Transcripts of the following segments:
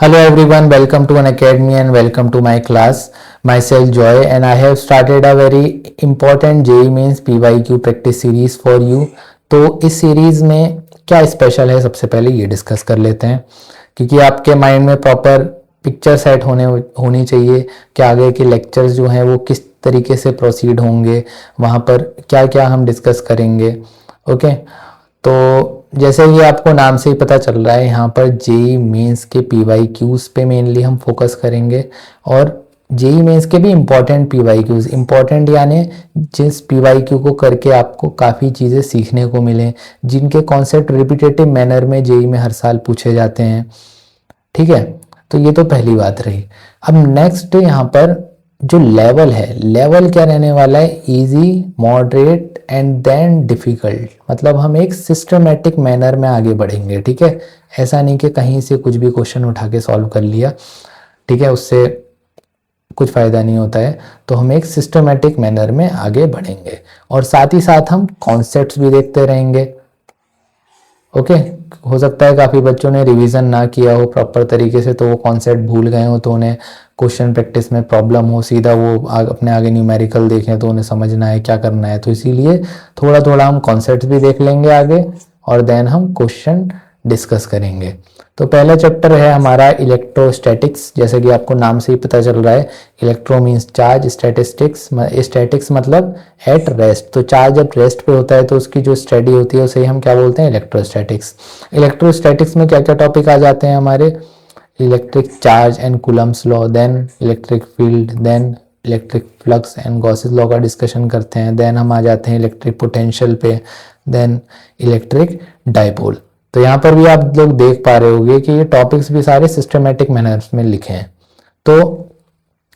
Hello everyone, welcome to an academy and welcome to my class. Myself Joy and I have started a very important JEE Mains PYQ practice series for you. तो इस series में क्या special है सबसे पहले ये discuss कर लेते हैं, क्योंकि आपके माइंड में प्रॉपर पिक्चर सेट होनी चाहिए कि आगे के लेक्चर्स जो हैं वो किस तरीके से प्रोसीड होंगे, वहाँ पर क्या क्या हम डिस्कस करेंगे। ओके, तो जैसे कि आपको नाम से ही पता चल रहा है, यहाँ पर जेई मेंस के पीवाईक्यूज पे मेनली हम फोकस करेंगे और जेई मेंस के भी इम्पॉर्टेंट पीवाईक्यूज, इम्पॉर्टेंट यानी जिस पीवाईक्यू को करके आपको काफ़ी चीज़ें सीखने को मिले, जिनके कॉन्सेप्ट रिपीटेटिव मैनर में जेई में हर साल पूछे जाते हैं। ठीक है, तो ये तो पहली बात रही। अब नेक्स्ट यहाँ पर जो लेवल है, लेवल क्या रहने वाला है, easy, moderate and then difficult. मतलब हम एक सिस्टमेटिक मैनर में आगे बढ़ेंगे। ठीक है, ऐसा नहीं कि कहीं से कुछ भी क्वेश्चन उठा के सॉल्व कर लिया, ठीक है, उससे कुछ फ़ायदा नहीं होता है। तो हम एक सिस्टमेटिक मैनर में आगे बढ़ेंगे और साथ ही साथ हम कॉन्सेप्ट्स भी देखते रहेंगे। ओके, हो सकता है काफ़ी बच्चों ने रिवीजन ना किया हो प्रॉपर तरीके से, तो वो कॉन्सेप्ट भूल गए हो, तो उन्हें क्वेश्चन प्रैक्टिस में प्रॉब्लम हो, सीधा वो अपने आगे न्यूमेरिकल देखें तो उन्हें समझना है क्या करना है। तो इसीलिए थोड़ा थोड़ा हम कॉन्सेप्ट भी देख लेंगे आगे और देन हम क्वेश्चन डिस्कस करेंगे। तो पहला चैप्टर है हमारा इलेक्ट्रोस्टैटिक्स। जैसे कि आपको नाम से ही पता चल रहा है, इलेक्ट्रो मीन्स चार्ज, स्टैटिक्स मतलब एट रेस्ट। तो चार्ज जब रेस्ट पे होता है तो उसकी जो स्टडी होती है उसे हम क्या बोलते हैं, इलेक्ट्रोस्टैटिक्स। इलेक्ट्रोस्टैटिक्स में क्या क्या टॉपिक आ जाते हैं हमारे, electric charge and Coulomb's law, then electric field, then electric flux and Gauss's law का डिस्कशन करते हैं। देन हम आ जाते हैं इलेक्ट्रिक पोटेंशियल पे, देन इलेक्ट्रिक डाइपोल। तो यहाँ पर भी आप लोग देख पा रहे होंगे कि ये टॉपिक्स भी सारे सिस्टमेटिक मैनर्स में लिखे हैं। तो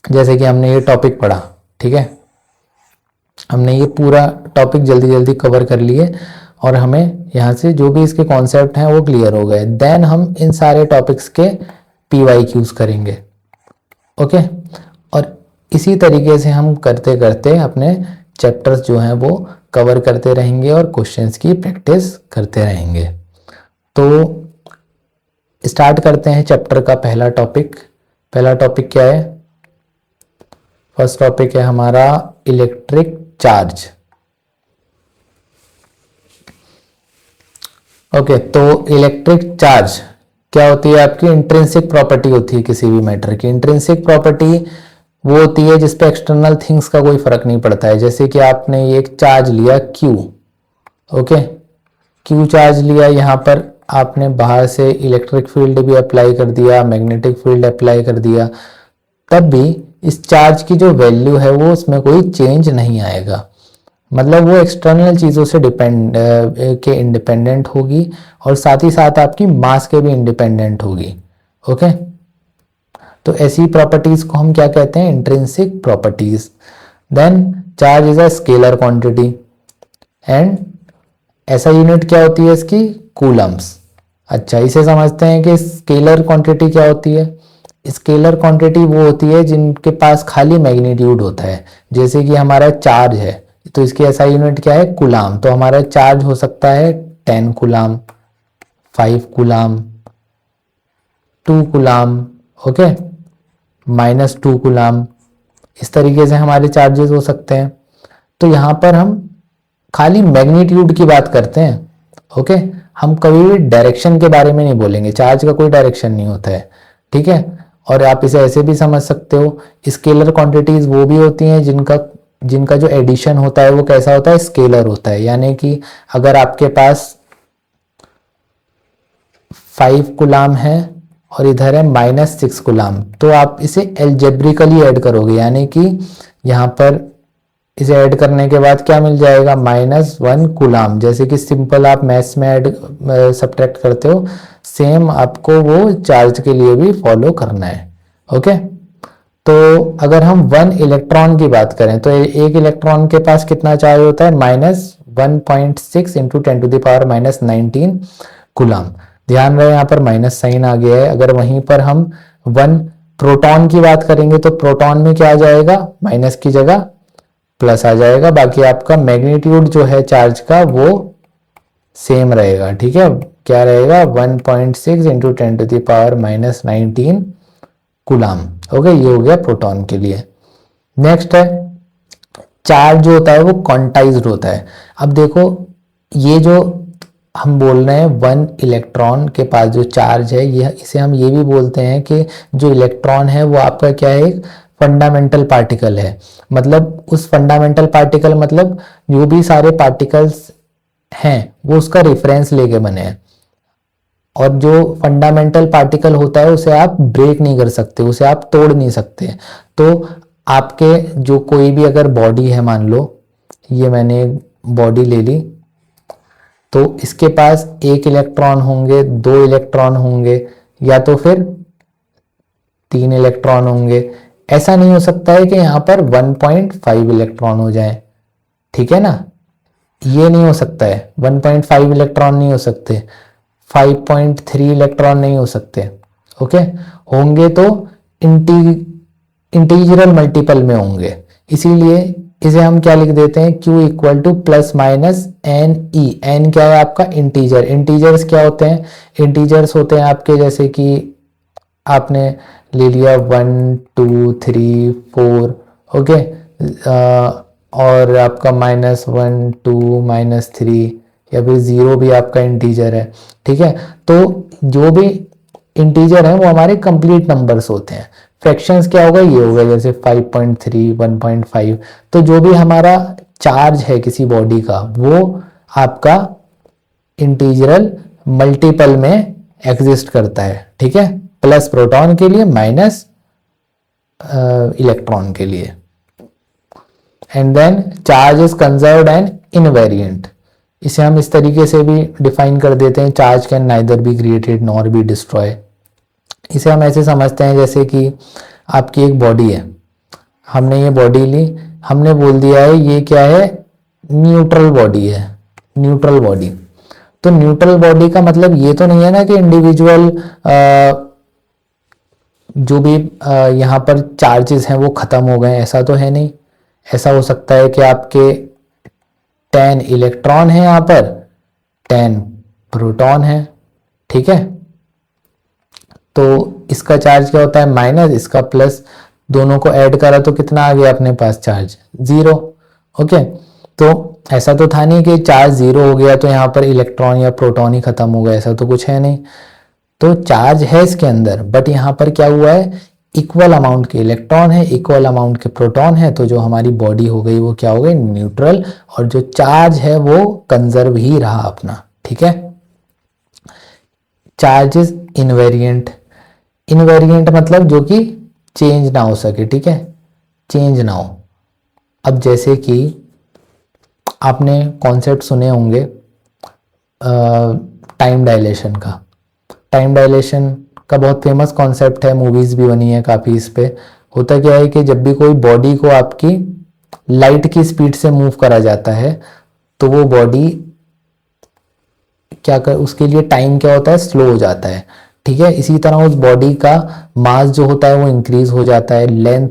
जैसे कि हमने ये टॉपिक पढ़ा, ठीक है, हमने ये पूरा टॉपिक जल्दी जल्दी कवर कर लिए और हमें यहाँ से जो भी इसके कॉन्सेप्ट हैं वो क्लियर हो गए। देन हम इन सारे टॉपिक्स के पीवाईक्यूज करेंगे। ओके, और इसी तरीके से हम करते करते अपने चैप्टर्स जो हैं वो कवर करते रहेंगे और क्वेश्चंस की प्रैक्टिस करते रहेंगे। तो स्टार्ट करते हैं चैप्टर का पहला टॉपिक। पहला टॉपिक क्या है, फर्स्ट टॉपिक है हमारा इलेक्ट्रिक चार्ज। ओके, तो इलेक्ट्रिक चार्ज क्या होती है, आपकी इंट्रिंसिक प्रॉपर्टी होती है किसी भी मैटर की। इंट्रिंसिक प्रॉपर्टी वो होती है जिस पे एक्सटर्नल थिंग्स का कोई फर्क नहीं पड़ता है। जैसे कि आपने ये एक चार्ज लिया Q, ओके, Q चार्ज लिया, यहाँ पर आपने बाहर से इलेक्ट्रिक फील्ड भी अप्लाई कर दिया, मैग्नेटिक फील्ड अप्लाई कर दिया, तब भी इस चार्ज की जो वैल्यू है वो उसमें कोई चेंज नहीं आएगा। मतलब वो एक्सटर्नल चीज़ों से इंडिपेंडेंट होगी और साथ ही साथ आपकी मास के भी इंडिपेंडेंट होगी। ओके, तो ऐसी प्रॉपर्टीज को हम क्या कहते हैं, intrinsic properties. Then charge is a scalar quantity and SI unit क्या होती है इसकी, कूलम्स। अच्छा, इसे समझते हैं कि स्केलर क्वांटिटी क्या होती है। स्केलर क्वांटिटी वो होती है जिनके पास खाली मैग्नीट्यूड होता है। जैसे कि हमारा चार्ज है तो इसकी ऐसा यूनिट क्या है, कूलाम। तो हमारा चार्ज हो सकता है 10 coulomb, 5 coulomb, 2 coulomb, okay, -2 coulomb. इस तरीके से हमारे चार्जेस हो सकते हैं। तो यहाँ पर हम खाली मैग्नीट्यूड की बात करते हैं। ओके, हम कभी भी डायरेक्शन के बारे में नहीं बोलेंगे, चार्ज का कोई डायरेक्शन नहीं होता है। ठीक है, और आप इसे ऐसे भी समझ सकते हो, स्केलर क्वांटिटीज वो भी होती हैं जिनका जो एडिशन होता है वो कैसा होता है, स्केलर होता है। यानी कि अगर आपके पास 5 कूलाम है और इधर है -6 कूलाम, तो आप इसे एल्जेब्रिकली ऐड करोगे, यानी कि यहाँ पर इसे ऐड करने के बाद क्या मिल जाएगा, -1 कूलाम। जैसे कि सिंपल आप मैथ्स में ऐड सब्ट्रैक्ट करते हो, सेम आपको वो चार्ज के लिए भी फॉलो करना है। ओके, तो अगर हम 1 इलेक्ट्रॉन की बात करें तो एक इलेक्ट्रॉन के पास कितना चार्ज होता है, -1.6 × 10⁻⁻19 कूलाम। ध्यान रहे यहाँ पर माइनस साइन आ गया है। अगर वहीं पर हम 1 प्रोटॉन की बात करेंगे तो प्रोटॉन में क्या आ जाएगा, माइनस की जगह प्लस आ जाएगा। बाकी आपका मैग्नीट्यूड जो है चार्ज का वो सेम रहेगा। ठीक है, क्या रहेगा 1.6 इंटू 10⁻⁻19 कूलाम। ओके, ये हो गया प्रोटॉन के लिए। नेक्स्ट है चार्ज जो होता है वो क्वांटाइज्ड होता है। अब देखो ये जो हम बोल रहे हैं 1 इलेक्ट्रॉन के पास जो चार्ज है, ये इसे हम ये भी बोलते हैं कि जो इलेक्ट्रॉन है वो आपका क्या है, एक फंडामेंटल पार्टिकल है। मतलब उस फंडामेंटल पार्टिकल मतलब जो भी सारे पार्टिकल्स हैं वो उसका रेफरेंस लेके बने हैं। और जो फंडामेंटल पार्टिकल होता है उसे आप ब्रेक नहीं कर सकते, उसे आप तोड़ नहीं सकते। तो आपके जो कोई भी अगर बॉडी है, मान लो ये मैंने बॉडी ले ली, तो इसके पास 1 इलेक्ट्रॉन होंगे, 2 इलेक्ट्रॉन होंगे, या तो फिर 3 इलेक्ट्रॉन होंगे। ऐसा नहीं हो सकता है कि यहाँ पर 1.5 इलेक्ट्रॉन हो जाए, ठीक है ना, ये नहीं हो सकता है। 1.5 इलेक्ट्रॉन नहीं हो सकते, 5.3 इलेक्ट्रॉन नहीं हो सकते। ओके, होंगे तो इंटीजरल मल्टीपल में होंगे, इसीलिए इसे हम क्या लिख देते हैं, Q equal to plus minus n e. N क्या है आपका, इंटीजर। इंटीजर्स क्या होते हैं, इंटीजर्स होते हैं आपके जैसे कि आपने ले लिया 1 2 3 4, ओके, और आपका -1 2 -3 या फिर 0 भी आपका इंटीजर है, ठीक है। तो जो भी इंटीजर है वो हमारे कंप्लीट नंबर्स होते हैं। फ्रैक्शंस क्या होगा, ये होगा जैसे 5.3 1.5। तो जो भी हमारा चार्ज है किसी बॉडी का वो आपका इंटीजरल मल्टीपल में एग्जिस्ट करता है, ठीक है। प्लस प्रोटॉन के लिए, माइनस इलेक्ट्रॉन के लिए। And then charge is conserved and invariant. इसे हम इस तरीके से भी डिफाइन कर देते हैं, charge can neither be created nor be destroy. इसे हम ऐसे समझते हैं जैसे कि आपकी एक बॉडी है, हमने ये बॉडी ली, हमने बोल दिया है ये क्या है, न्यूट्रल बॉडी है, न्यूट्रल बॉडी। तो न्यूट्रल बॉडी का मतलब ये तो नहीं है ना कि इंडिविजुअल जो भी यहाँ पर चार्जेस हैं वो खत्म हो गए, ऐसा तो है नहीं। ऐसा हो सकता है कि आपके 10 इलेक्ट्रॉन है, यहाँ पर 10 प्रोटॉन है, ठीक है। तो इसका चार्ज क्या होता है, माइनस, इसका प्लस, दोनों को ऐड करा तो कितना आ गया अपने पास चार्ज, 0। ओके, तो ऐसा तो था नहीं कि चार्ज 0 हो गया तो यहाँ पर इलेक्ट्रॉन या प्रोटॉन ही खत्म हो गया, ऐसा तो कुछ है नहीं। तो चार्ज है इसके अंदर, बट यहाँ पर क्या हुआ है, इक्वल अमाउंट के इलेक्ट्रॉन है, इक्वल अमाउंट के प्रोटॉन है। तो जो हमारी बॉडी हो गई वो क्या हो गई, न्यूट्रल, और जो चार्ज है वो कंजर्व ही रहा अपना, ठीक है। Charge is invariant. इनवेरिएंट मतलब जो कि चेंज ना हो सके, ठीक है, चेंज ना हो। अब जैसे कि आपने कॉन्सेप्ट सुने होंगे टाइम डायलेशन का। टाइम डायलेशन का बहुत फेमस कॉन्सेप्ट है, मूवीज भी बनी है काफ़ी इस पे। होता क्या है कि जब भी कोई बॉडी को आपकी लाइट की स्पीड से मूव करा जाता है तो वो बॉडी क्या कर, उसके लिए टाइम क्या होता है, स्लो हो जाता है, ठीक है। इसी तरह उस बॉडी का मास जो होता है वो इंक्रीज हो जाता है, लेंथ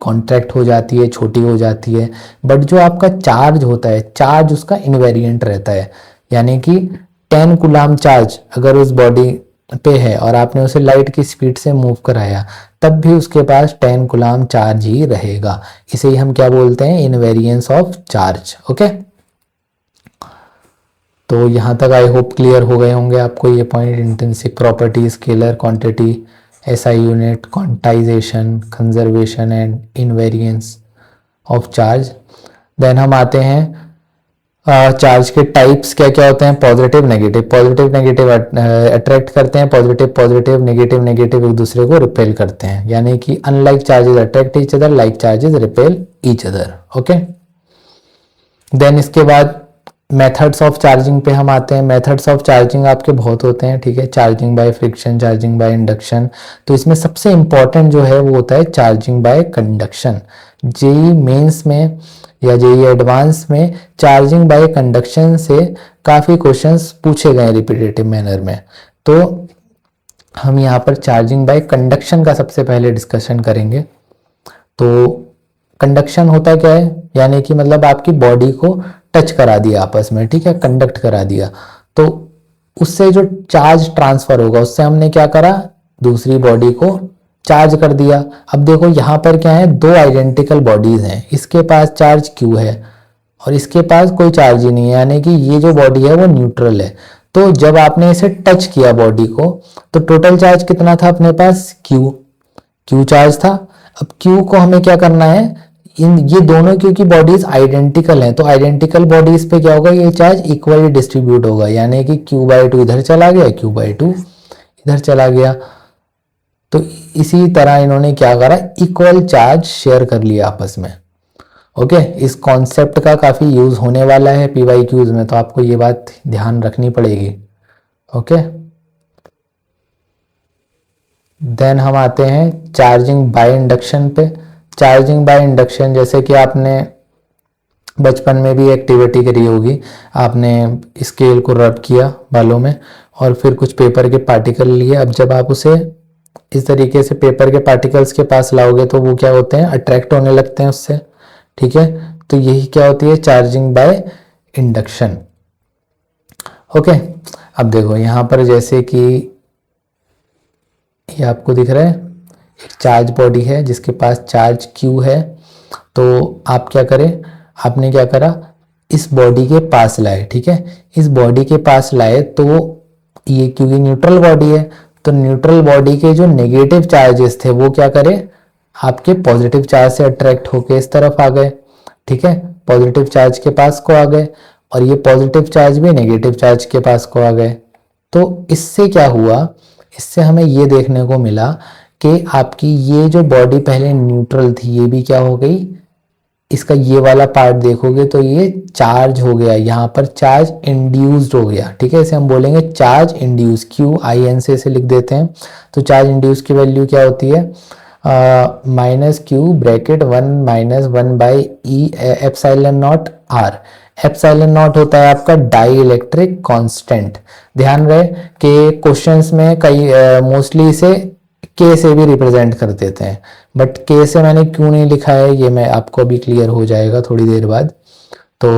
कॉन्ट्रैक्ट हो जाती है, छोटी हो जाती है। बट जो आपका चार्ज होता है, चार्ज उसका इनवेरिएंट रहता है, यानी कि 10 कूलाम चार्ज अगर उस बॉडी पे है और आपने उसे लाइट की स्पीड से मूव कराया तब भी उसके पास 10 कूलाम चार्ज ही रहेगा। इसे ही हम क्या बोलते हैं, इनवेरिएंस ऑफ चार्ज। ओके, तो यहाँ तक आई होप क्लियर हो गए होंगे आपको ये point, intrinsic property, scalar quantity, SI unit, quantization, conservation and invariance of charge. Then हम आते हैं चार्ज के टाइप्स क्या क्या होते हैं, positive negative. Positive negative attract करते हैं, पॉजिटिव पॉजिटिव, नेगेटिव नेगेटिव एक दूसरे को रिपेल करते हैं, यानी कि unlike charges attract each other, like charges repel each other. Okay, then इसके बाद मेथड्स ऑफ चार्जिंग पे हम आते हैं। मेथड्स ऑफ चार्जिंग आपके बहुत होते हैं, ठीक है, charging by friction, charging by induction. तो इसमें सबसे इंपॉर्टेंट जो है वो होता है charging by conduction. JEE Mains में या जेई एडवांस में चार्जिंग बाय कंडक्शन से काफ़ी क्वेश्चंस पूछे गए रिपीटेटिव मैनर में। तो हम यहाँ पर चार्जिंग बाय कंडक्शन का सबसे पहले डिस्कशन करेंगे। तो कंडक्शन होता क्या है, यानी कि मतलब आपकी बॉडी को टच करा दिया आपस में, ठीक है, कंडक्ट करा दिया। तो उससे जो चार्ज ट्रांसफर होगा उससे हमने क्या करा, दूसरी बॉडी को चार्ज कर दिया। अब देखो यहाँ पर क्या है, दो आइडेंटिकल बॉडीज हैं, इसके पास चार्ज Q है और इसके पास कोई चार्ज ही नहीं है, यानी कि ये जो बॉडी है वो न्यूट्रल है। तो जब आपने इसे टच किया बॉडी को तो टोटल चार्ज कितना था अपने पास, Q चार्ज था। अब Q को हमें क्या करना है, इन ये दोनों क्योंकि बॉडीज आइडेंटिकल हैं तो आइडेंटिकल बॉडीज पे क्या होगा, ये चार्ज इक्वली डिस्ट्रीब्यूट होगा, यानी कि Q/2 इधर चला गया, Q/2 इधर चला गया। तो इसी तरह इन्होंने क्या करा, इक्वल चार्ज शेयर कर लिया आपस में। ओके, इस कॉन्सेप्ट का काफी यूज होने वाला है PYQs में, तो आपको ये बात ध्यान रखनी पड़ेगी। ओके, देन हम आते हैं चार्जिंग बाय इंडक्शन पे। चार्जिंग बाय इंडक्शन जैसे कि आपने बचपन में भी एक्टिविटी करी होगी, आपने स्केल को रब किया बालों में और फिर कुछ पेपर के पार्टिकल लिए। अब जब आप उसे इस तरीके से पेपर के पार्टिकल्स के पास लाओगे तो वो क्या होते हैं, अट्रैक्ट होने लगते हैं उससे। ठीक है, तो यही क्या होती है, चार्जिंग बाय इंडक्शन। ओके, अब देखो यहाँ पर जैसे कि ये आपको दिख रहा है, एक चार्ज बॉडी है जिसके पास चार्ज Q है। तो आप क्या करें, आपने क्या करा, इस बॉडी के पास लाए। ठीक है, इस बॉडी के पास लाए तो ये क्योंकि न्यूट्रल बॉडी है तो न्यूट्रल बॉडी के जो नेगेटिव चार्जेस थे वो क्या करे, आपके पॉजिटिव चार्ज से अट्रैक्ट होके इस तरफ आ गए। ठीक है, पॉजिटिव चार्ज के पास को आ गए और ये पॉजिटिव चार्ज भी नेगेटिव चार्ज के पास को आ गए। तो इससे क्या हुआ, इससे हमें ये देखने को मिला कि आपकी ये जो बॉडी पहले न्यूट्रल थी ये भी क्या हो गई, इसका ये वाला पार्ट देखोगे तो ये चार्ज हो गया, यहाँ पर चार्ज इंड्यूस्ड हो गया। ठीक है, इसे हम बोलेंगे चार्ज इंड्यूस, QIN से इसे लिख देते हैं। तो चार्ज इंड्यूस की वैल्यू क्या होती है, -Q(1-1/E∁0R। एप्सिलॉन नॉट होता है आपका डाई इलेक्ट्रिक कांस्टेंट। ध्यान रहे कि क्वेश्चंस में कई मोस्टली इसे K से भी रिप्रेजेंट कर देते हैं, बट K से मैंने क्यों नहीं लिखा है ये मैं आपको अभी क्लियर हो जाएगा थोड़ी देर बाद। तो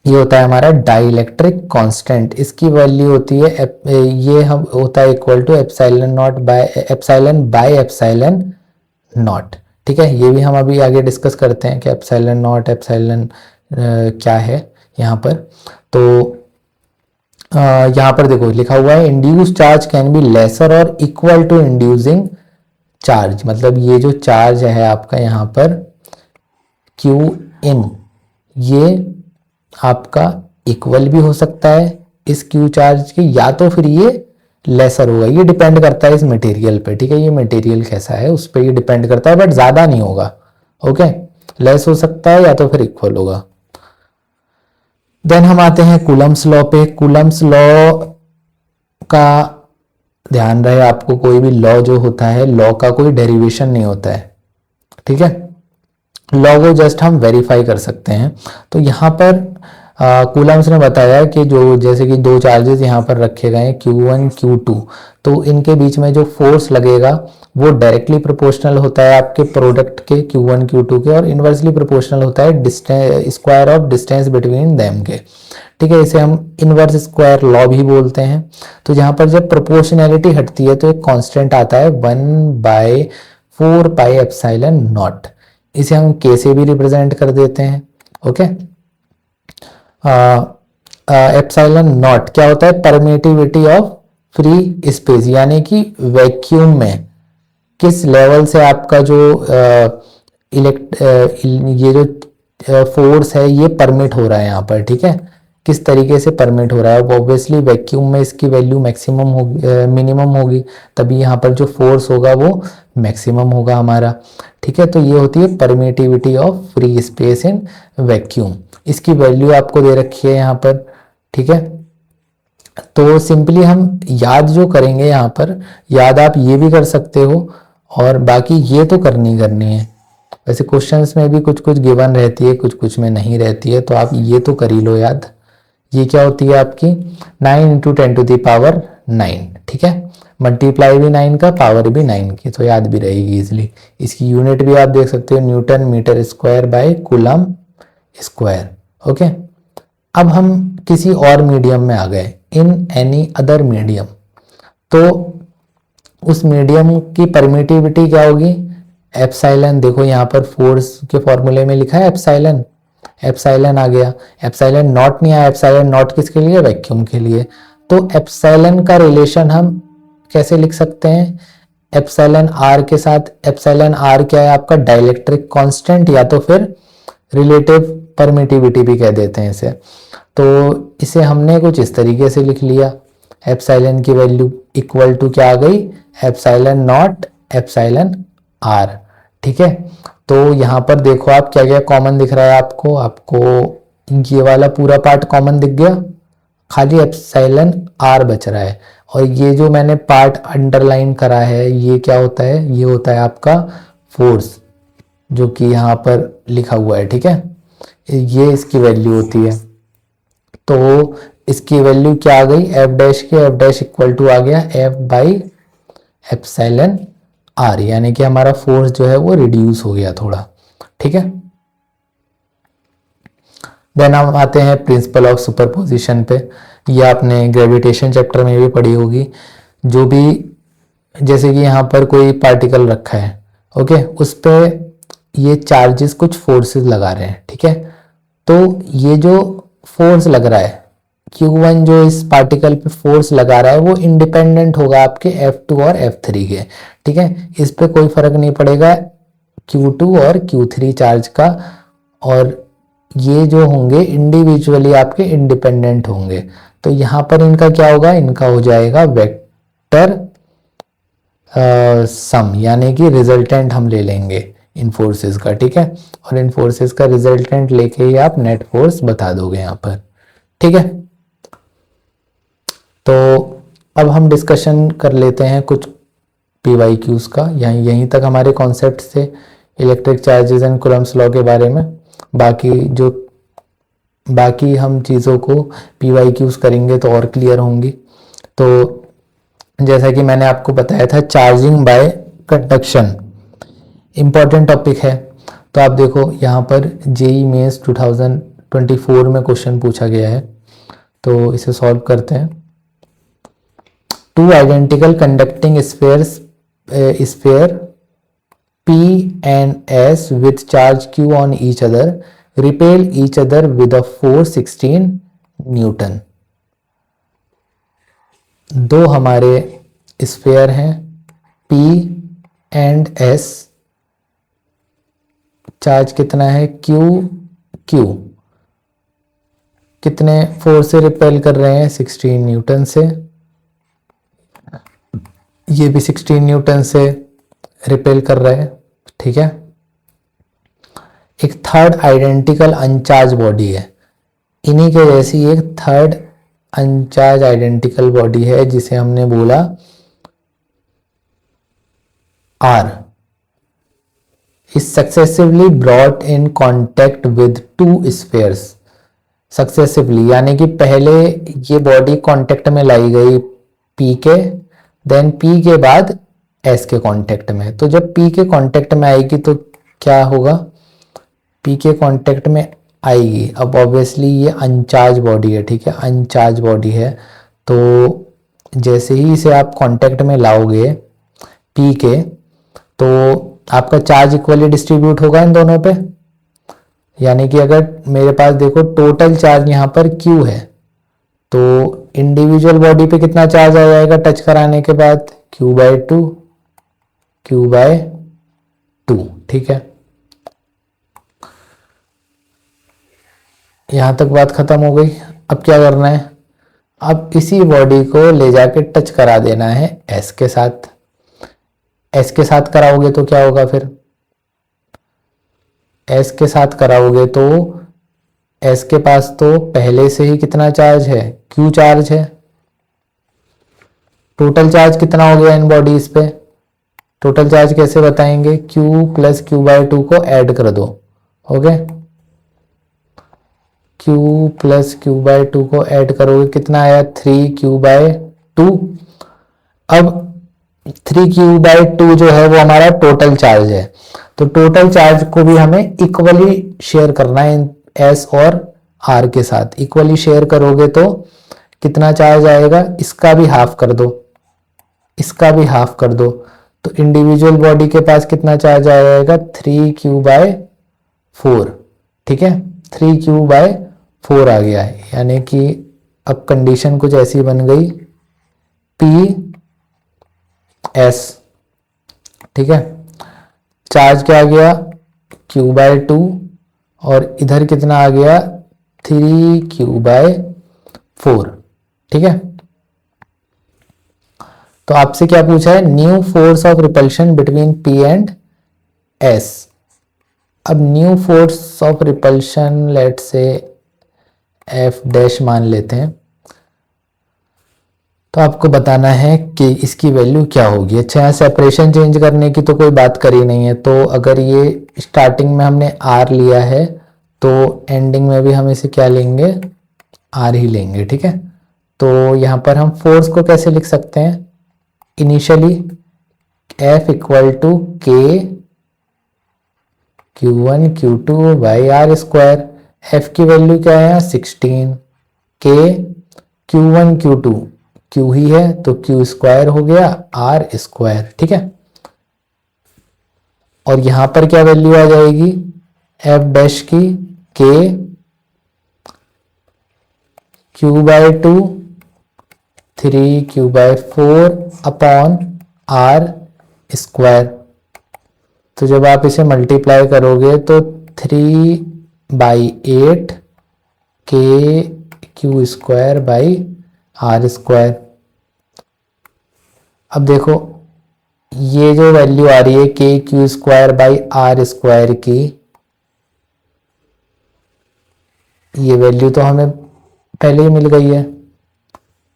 ये होता है हमारा डाई इलेक्ट्रिक कांस्टेंट, इसकी वैल्यू होती है ये हम होता है equal to epsilon by epsilon naught. ठीक है, ये भी हम अभी आगे डिस्कस करते हैं कि एप्सिलॉन नॉट एप्सिलॉन क्या है यहाँ पर। तो यहाँ पर देखो लिखा हुआ है induce charge can be lesser और इक्वल टू इंड्यूसिंग चार्ज, मतलब ये जो चार्ज है आपका यहाँ पर Qin, ये आपका इक्वल भी हो सकता है इस Q चार्ज के, या तो फिर ये लेसर होगा। ये डिपेंड करता है इस मटेरियल पे। ठीक है, ये मटेरियल कैसा है उस पर ये डिपेंड करता है, बट ज्यादा नहीं होगा। ओके, लेस हो सकता है या तो फिर इक्वल होगा। देन हम आते हैं कूलम्स लॉ पे। कूलम्स लॉ का ध्यान रहे आपको, कोई भी लॉ जो होता है लॉ का कोई डेरिवेशन नहीं होता है। ठीक है, लॉ को जस्ट हम वेरीफाई कर सकते हैं। तो यहाँ पर कूलम्स ने बताया कि जो जैसे कि दो चार्जेस यहाँ पर रखे गए हैं Q1 Q2, तो इनके बीच में जो फोर्स लगेगा वो डायरेक्टली प्रोपोर्शनल होता है आपके प्रोडक्ट के Q1 Q2 के, और इनवर्सली प्रोपोर्शनल होता है distance, square of distance between them के। ठीक है, इसे हम इनवर्स स्क्वायर लॉ भी बोलते हैं। तो जहाँ पर जब प्रोपोर्शनैलिटी हटती है तो एक कांस्टेंट आता है 1/4πε0, इसे हम K से भी रिप्रेजेंट कर देते हैं। ओके, एप्सिलॉन नॉट क्या होता है, परमिटिविटी ऑफ फ्री स्पेस, यानी कि वैक्यूम में किस लेवल से आपका जो ये जो फोर्स है ये परमिट हो रहा है यहाँ पर। ठीक है, किस तरीके से परमिट हो रहा है, ऑब्वियसली वैक्यूम में इसकी वैल्यू मैक्सिमम होगी, मिनिमम होगी, तभी यहाँ पर जो फोर्स होगा वो मैक्सिमम होगा हमारा। ठीक है, तो ये होती है permittivity of free space in vacuum, इसकी वैल्यू आपको दे रखी है यहाँ पर। ठीक है, तो सिंपली हम याद जो करेंगे यहाँ पर, याद आप ये भी कर सकते हो और बाकी ये तो करनी है। वैसे क्वेश्चंस में भी कुछ कुछ गिवन रहती है, कुछ कुछ में नहीं रहती है, तो आप ये तो कर ही लो याद। ये क्या होती है आपकी 9 × 10⁹। ठीक है, मल्टीप्लाई भी 9 का, पावर भी 9 की, तो याद भी रहेगी इजिली। इसकी यूनिट भी आप देख सकते हो newton metre square by coulomb square. Okay, अब हम किसी और मीडियम में आ गए, इन एनी अदर मीडियम, तो उस मीडियम की परमिटिविटी क्या होगी, एप्सिलॉन। देखो यहाँ पर फोर्स के फॉर्मूले में लिखा है एप्सिलॉन, एप्सिलॉन आ गया। एप्सिलॉन नॉट नहीं आया, एप्सिलॉन नॉट किसके लिए, वैक्यूम के लिए। तो एप्सिलॉन का रिलेशन हम कैसे लिख सकते हैं, एप्सिलॉन आर के साथ। एप्सिलॉन आर क्या है आपका, डाइलेक्ट्रिक कांस्टेंट, या तो फिर रिलेटिव परमिटिविटी भी कह देते हैं इसे। तो इसे हमने कुछ इस तरीके से लिख लिया, एप्सिलॉन की वैल्यू इक्वल टू क्या आ गई, एप्सिलॉन नॉट एप्सिलॉन आर। ठीक है, तो यहाँ पर देखो आप क्या क्या कॉमन दिख रहा है आपको, ये वाला पूरा पार्ट कॉमन दिख गया, खाली एप्सिलॉन आर बच रहा है। और ये जो मैंने पार्ट अंडरलाइन करा है ये क्या होता है, ये होता है आपका फोर्स, जो कि यहाँ पर लिखा हुआ है। ठीक है, ये इसकी वैल्यू होती है। तो इसकी वैल्यू क्या आ गई, एफ डैश की, एफ डैश इक्वल टू आ गया एफ बाई एप्सिलॉन आर, यानी कि हमारा फोर्स जो है वो रिड्यूस हो गया थोड़ा। ठीक है, देन हम आते हैं प्रिंसिपल ऑफ सुपरपोजिशन पे। ये आपने ग्रेविटेशन चैप्टर में भी पढ़ी होगी। जो भी, जैसे कि यहाँ पर कोई पार्टिकल रखा है, ओके, उस पे ये चार्जेस कुछ फोर्सेस लगा रहे हैं। ठीक है, तो ये जो फोर्स लग रहा है Q1, जो इस पार्टिकल पे फोर्स लगा रहा है वो इंडिपेंडेंट होगा आपके F2 और F3 के। ठीक है, इस पे कोई फर्क नहीं पड़ेगा Q2 और Q3 चार्ज का, और ये जो होंगे इंडिविजुअली आपके इंडिपेंडेंट होंगे। तो यहाँ पर इनका क्या होगा, इनका हो जाएगा वेक्टर सम, यानी कि रिजल्टेंट हम ले लेंगे इन फोर्सेस का। ठीक है, और इन फोर्सेस का रिजल्टेंट लेके ही आप नेट फोर्स बता दोगे यहाँ पर। ठीक है, तो अब हम डिस्कशन कर लेते हैं कुछ PYQs का। यहीं तक हमारे कॉन्सेप्ट थे electric charges and Coulomb's law के बारे में। बाकी हम चीज़ों को PYQs करेंगे तो और क्लियर होंगी। तो जैसा कि मैंने आपको बताया था, charging by conduction important topic है। तो आप देखो यहाँ पर JEE मेंस 2024 में क्वेश्चन पूछा गया है, तो इसे सॉल्व करते हैं। Two identical conducting sphere P and S with charge Q on each other repel each other with a force 16 Newton. दो हमारे स्फीयर हैं P and S, चार्ज कितना है Q, कितने फोर्स से रिपेल कर रहे हैं, 16 न्यूटन से। ये भी 16 न्यूटन से रिपेल कर रहा है। ठीक है, एक थर्ड आइडेंटिकल अनचार्ज बॉडी है, इन्हीं के जैसी एक थर्ड अनचार्ज आइडेंटिकल बॉडी है जिसे हमने बोला R, is successively brought in contact with two spheres। Successively यानी कि पहले ये बॉडी कांटेक्ट में लाई गई P के, देन P के बाद S के कांटेक्ट में। तो जब P के कांटेक्ट में आएगी तो क्या होगा, P के कांटेक्ट में आएगी। अब ऑब्वियसली ये अनचार्ज बॉडी है। ठीक है, अनचार्ज बॉडी है, तो जैसे ही इसे आप कांटेक्ट में लाओगे P के, तो आपका चार्ज इक्वली डिस्ट्रीब्यूट होगा इन दोनों पे। यानी कि अगर मेरे पास देखो टोटल चार्ज यहाँ पर Q है, तो इंडिविजुअल बॉडी पे कितना चार्ज आ जाएगा टच कराने के बाद, Q/2। ठीक है, यहां तक बात खत्म हो गई। अब क्या करना है, अब इसी बॉडी को ले जाके टच करा देना है S के साथ। S के साथ कराओगे तो क्या होगा, फिर S के साथ कराओगे तो S के पास तो पहले से ही कितना चार्ज है, Q चार्ज है। टोटल चार्ज कितना हो गया इन बॉडीज पे, टोटल चार्ज कैसे बताएंगे, Q + Q/2 को ऐड कर दो। ओके, Q + Q/2 को ऐड करोगे कितना आया, 3Q/2। अब 3Q/2 जो है वो हमारा टोटल चार्ज है। तो टोटल चार्ज को भी हमें इक्वली शेयर करना है S और आर के साथ इक्वली शेयर करोगे तो कितना चार्ज आएगा, इसका भी हाफ कर दो, इसका भी हाफ कर दो, तो इंडिविजुअल बॉडी के पास कितना चार्ज आ जाएगा 3q/4। ठीक है, 3q/4 आ गया है, यानी कि अब कंडीशन कुछ ऐसी बन गई PS। ठीक है, चार्ज क्या आ गया q/2 और इधर कितना आ गया 3q/4। ठीक है, तो आपसे क्या पूछा है, new force of repulsion between P and S। अब new force of repulsion let say F' मान लेते हैं, तो आपको बताना है कि इसकी वैल्यू क्या होगी। अच्छा, यहाँ सेपरेशन चेंज करने की तो कोई बात करी नहीं है, तो अगर ये स्टार्टिंग में हमने R लिया है तो एंडिंग में भी हम इसे क्या लेंगे, R ही लेंगे। ठीक है, तो यहाँ पर हम फोर्स को कैसे लिख सकते हैं, initially F equal to K Q1 Q2/R²। F की वैल्यू क्या है 16, K Q1 Q2 Q ही है तो Q² हो गया R²। ठीक है, और यहां पर क्या वैल्यू आ जाएगी F' की K Q/2 3q/4/R²। तो जब आप इसे मल्टीप्लाई करोगे तो 3/8 K Q²/R²। अब देखो ये जो वैल्यू आ रही है K Q²/R² की, ये वैल्यू तो हमें पहले ही मिल गई है।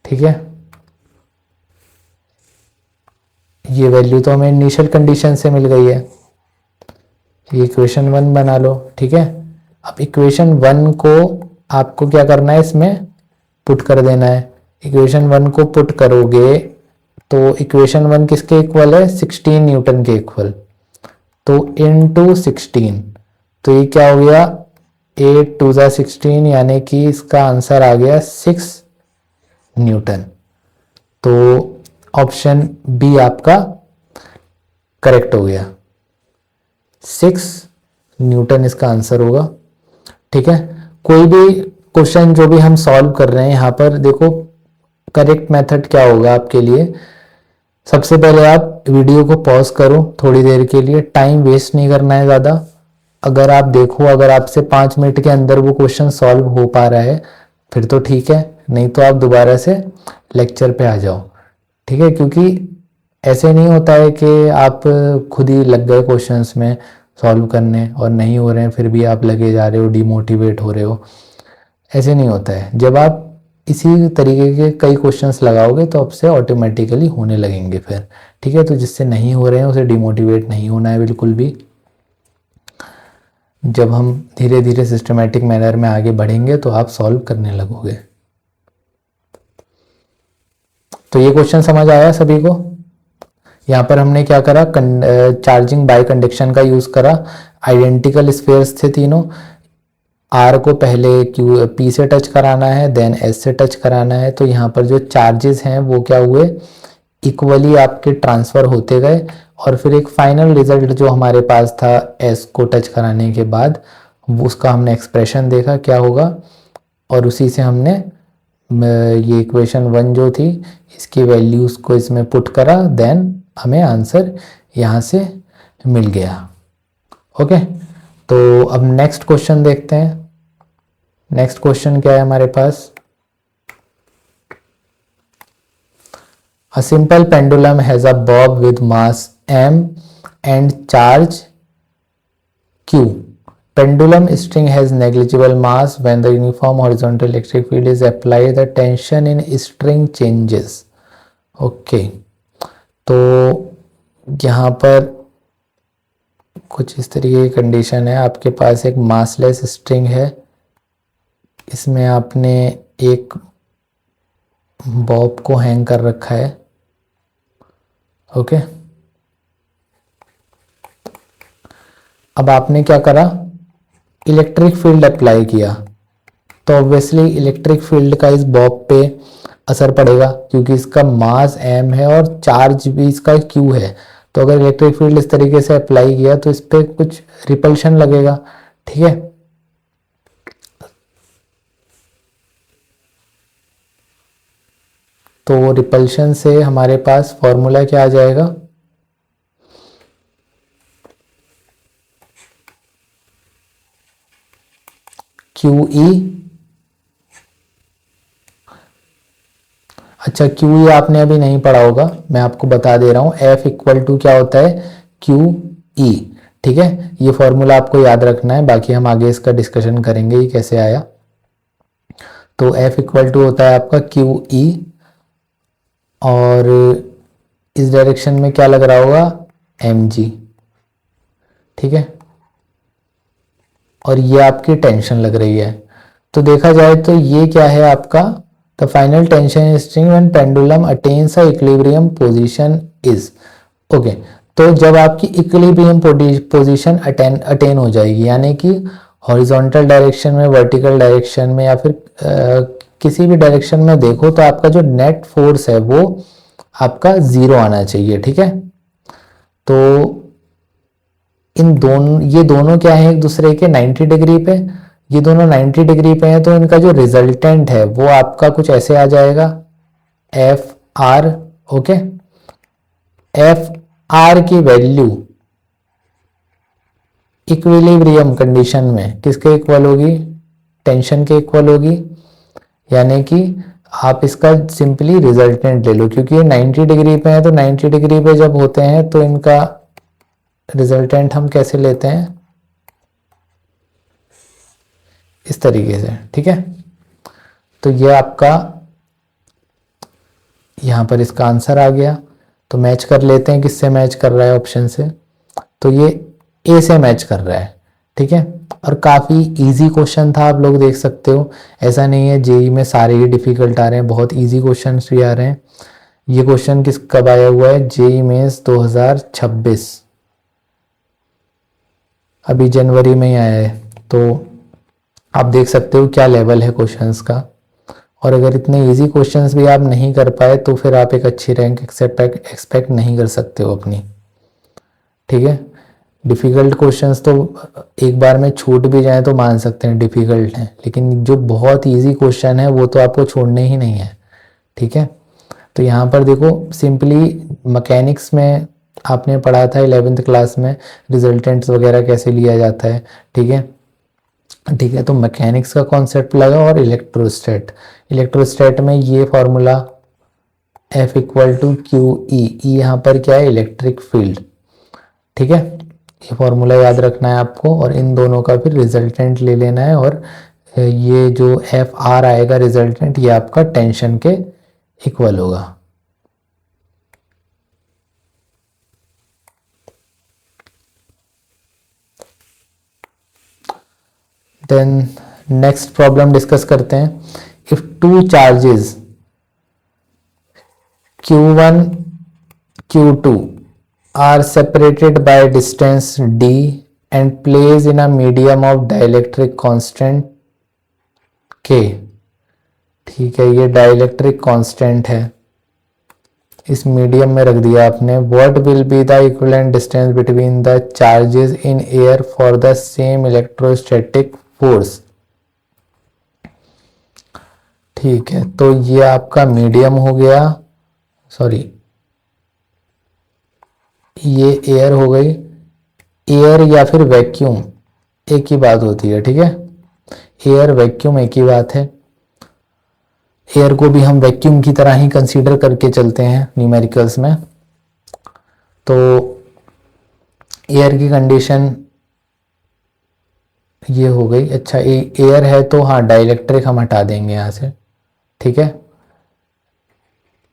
ठीक है, ये वैल्यू तो हमें इनिशियल कंडीशन से मिल गई है, ये इक्वेशन 1 बना लो। ठीक है, अब इक्वेशन 1 को आपको क्या करना है, इसमें पुट कर देना है। इक्वेशन 1 को पुट करोगे तो इक्वेशन 1 किसके इक्वल है 16 न्यूटन के इक्वल, तो इनटू 16, तो ये क्या हो गया 8 2 16, यानी कि इसका आंसर आ गया 6 न्यूटन। तो ऑप्शन बी आपका करेक्ट हो गया, 6 न्यूटन इसका आंसर होगा। ठीक है, कोई भी क्वेश्चन जो भी हम सॉल्व कर रहे हैं यहाँ पर देखो करेक्ट मेथड क्या होगा आपके लिए, सबसे पहले आप वीडियो को पॉज करो थोड़ी देर के लिए, टाइम वेस्ट नहीं करना है ज़्यादा। अगर आप देखो अगर आपसे 5 मिनट के अंदर वो क्वेश्चन सॉल्व हो पा रहा है फिर तो ठीक है, नहीं तो आप दोबारा से लेक्चर पे आ जाओ। ठीक है, क्योंकि ऐसे नहीं होता है कि आप खुद ही लग गए क्वेश्चंस में सॉल्व करने और नहीं हो रहे हैं फिर भी आप लगे जा रहे हो, डिमोटिवेट हो रहे हो, ऐसे नहीं होता है। जब आप इसी तरीके के कई क्वेश्चंस लगाओगे तो आपसे ऑटोमेटिकली होने लगेंगे फिर। ठीक है, तो जिससे नहीं हो रहे हैं उसे डिमोटिवेट नहीं होना है बिल्कुल भी। जब हम धीरे धीरे सिस्टमेटिक मैनर में आगे बढ़ेंगे तो आप सॉल्व करने लगोगे। तो ये क्वेश्चन समझ आया सभी को। यहाँ पर हमने क्या करा, चार्जिंग बाय कंडक्शन का यूज करा। आइडेंटिकल स्फीयर्स थे तीनों, आर को पहले क्यू पी से टच कराना है देन एस से टच कराना है, तो यहाँ पर जो चार्जेस हैं वो क्या हुए इक्वली आपके ट्रांसफर होते गए और फिर एक फाइनल रिजल्ट जो हमारे पास था एस को टच कराने के बाद उसका हमने एक्सप्रेशन देखा क्या होगा, और उसी से हमने ये इक्वेशन 1 जो थी इसकी वैल्यूज को इसमें पुट करा, देन हमें आंसर यहाँ से मिल गया। ओके, तो अब नेक्स्ट क्वेश्चन देखते हैं। नेक्स्ट क्वेश्चन क्या है हमारे पास, A simple pendulum has a bob with mass m and charge q. Pendulum string has negligible mass. When the uniform horizontal electric field is applied, the tension in string changes. Okay, तो यहाँ पर कुछ इस तरीके की condition है, आपके पास एक मासलेस स्ट्रिंग है, इसमें आपने एक बॉब को हैंग कर रखा है। ओके, अब आपने क्या करा, इलेक्ट्रिक फील्ड अप्लाई किया, तो ऑब्वियसली इलेक्ट्रिक फील्ड का इस बॉब पे असर पड़ेगा क्योंकि इसका मास m है और चार्ज भी इसका q है। तो अगर इलेक्ट्रिक फील्ड इस तरीके से अप्लाई किया तो इस पर कुछ रिपल्शन लगेगा, ठीक है। तो रिपल्शन से हमारे पास फॉर्मूला क्या आ जाएगा, QE। अच्छा, QE आपने अभी नहीं पढ़ा होगा, मैं आपको बता दे रहा हूं। F इक्वल टू क्या होता है, QE, ठीक है। ये फॉर्मूला आपको याद रखना है, बाकी हम आगे इसका डिस्कशन करेंगे ये कैसे आया। तो F इक्वल टू होता है आपका QE, और इस डायरेक्शन में क्या लग रहा होगा, mg, ठीक है। और ये आपकी टेंशन लग रही है। तो देखा जाए तो ये क्या है आपका, the final tension string when pendulum attains a equilibrium position is, okay. तो जब आपकी इक्विलिब्रियम पोजीशन अटेन हो जाएगी, यानी कि हॉरिजॉन्टल डायरेक्शन में, वर्टिकल डायरेक्शन में, या फिर किसी भी डायरेक्शन में देखो तो आपका जो नेट फोर्स है वो आपका 0 आना चाहिए, ठीक है। तो ये दोनों क्या है, एक दूसरे के 90 डिग्री पे, ये दोनों 90 डिग्री पे हैं, तो इनका जो रिजल्टेंट है वो आपका कुछ ऐसे आ जाएगा, F R, okay. F R की वैल्यू इक्विलिब्रियम कंडीशन में किसके इक्वल होगी, टेंशन के इक्वल होगी। यानी कि आप इसका सिंपली रिजल्टेंट ले लो, क्योंकि ये 90 डिग्री पे है, तो 90 डिग्री पे जब होते हैं तो इनका रिजल्टेंट हम कैसे लेते हैं, इस तरीके से, ठीक है। तो ये आपका यहां पर इसका आंसर आ गया। तो मैच कर लेते हैं, किससे मैच कर रहा है, ऑप्शन से। तो ये ए से मैच कर रहा है, ठीक है। और काफ़ी इजी क्वेश्चन था, आप लोग देख सकते हो। ऐसा नहीं है जेई में सारे ही डिफिकल्ट आ रहे हैं, बहुत इजी क्वेश्चन भी आ रहे हैं। ये क्वेश्चन कब आया हुआ है, जेई मेंस 2026, अभी जनवरी में ही आया है। तो आप देख सकते हो क्या लेवल है क्वेश्चंस का। और अगर इतने इजी क्वेश्चंस भी आप नहीं कर पाए तो फिर आप एक अच्छी रैंक एक्सपेक्ट नहीं कर सकते हो अपनी, ठीक है। डिफ़िकल्ट क्वेश्चंस तो एक बार में छूट भी जाए तो मान सकते हैं डिफ़िकल्ट हैं, लेकिन जो बहुत इजी क्वेश्चन है वो तो आपको छोड़ने ही नहीं है, ठीक है। तो यहाँ पर देखो, सिंपली मैकेनिक्स में आपने पढ़ा था 11th क्लास में रिजल्टेंट्स वगैरह कैसे लिया जाता है, ठीक है। ठीक है, तो मैकेनिक्स का कॉन्सेप्ट लगा। और इलेक्ट्रोस्टैट में ये formula F equal to QE, यहाँ पर क्या है, इलेक्ट्रिक फील्ड, ठीक है। ये फॉर्मूला याद रखना है आपको, और इन दोनों का फिर रिजल्टेंट ले लेना है। और ये जो FR आएगा रिजल्टेंट, ये आपका टेंशन के इक्वल होगा। देन नेक्स्ट प्रॉब्लम डिस्कस करते हैं। If two charges Q1 Q2 are separated by distance d and placed in a medium of dielectric constant K, ठीक है। ये डाइलेक्ट्रिक कांस्टेंट है, इस मीडियम में रख दिया आपने। What will be the equivalent distance between the charges in air for the same electrostatic force, ठीक है। तो ये आपका मीडियम हो गया, सॉरी ये एयर हो गई। एयर या फिर वैक्यूम एक ही बात होती है, ठीक है। एयर वैक्यूम एक ही बात है। एयर को भी हम वैक्यूम की तरह ही कंसीडर करके चलते हैं न्यूमेरिकल्स में। तो एयर की कंडीशन ये हो गई। अच्छा, एयर है तो हाँ, डाइलेक्ट्रिक हम हटा देंगे यहाँ से, ठीक है।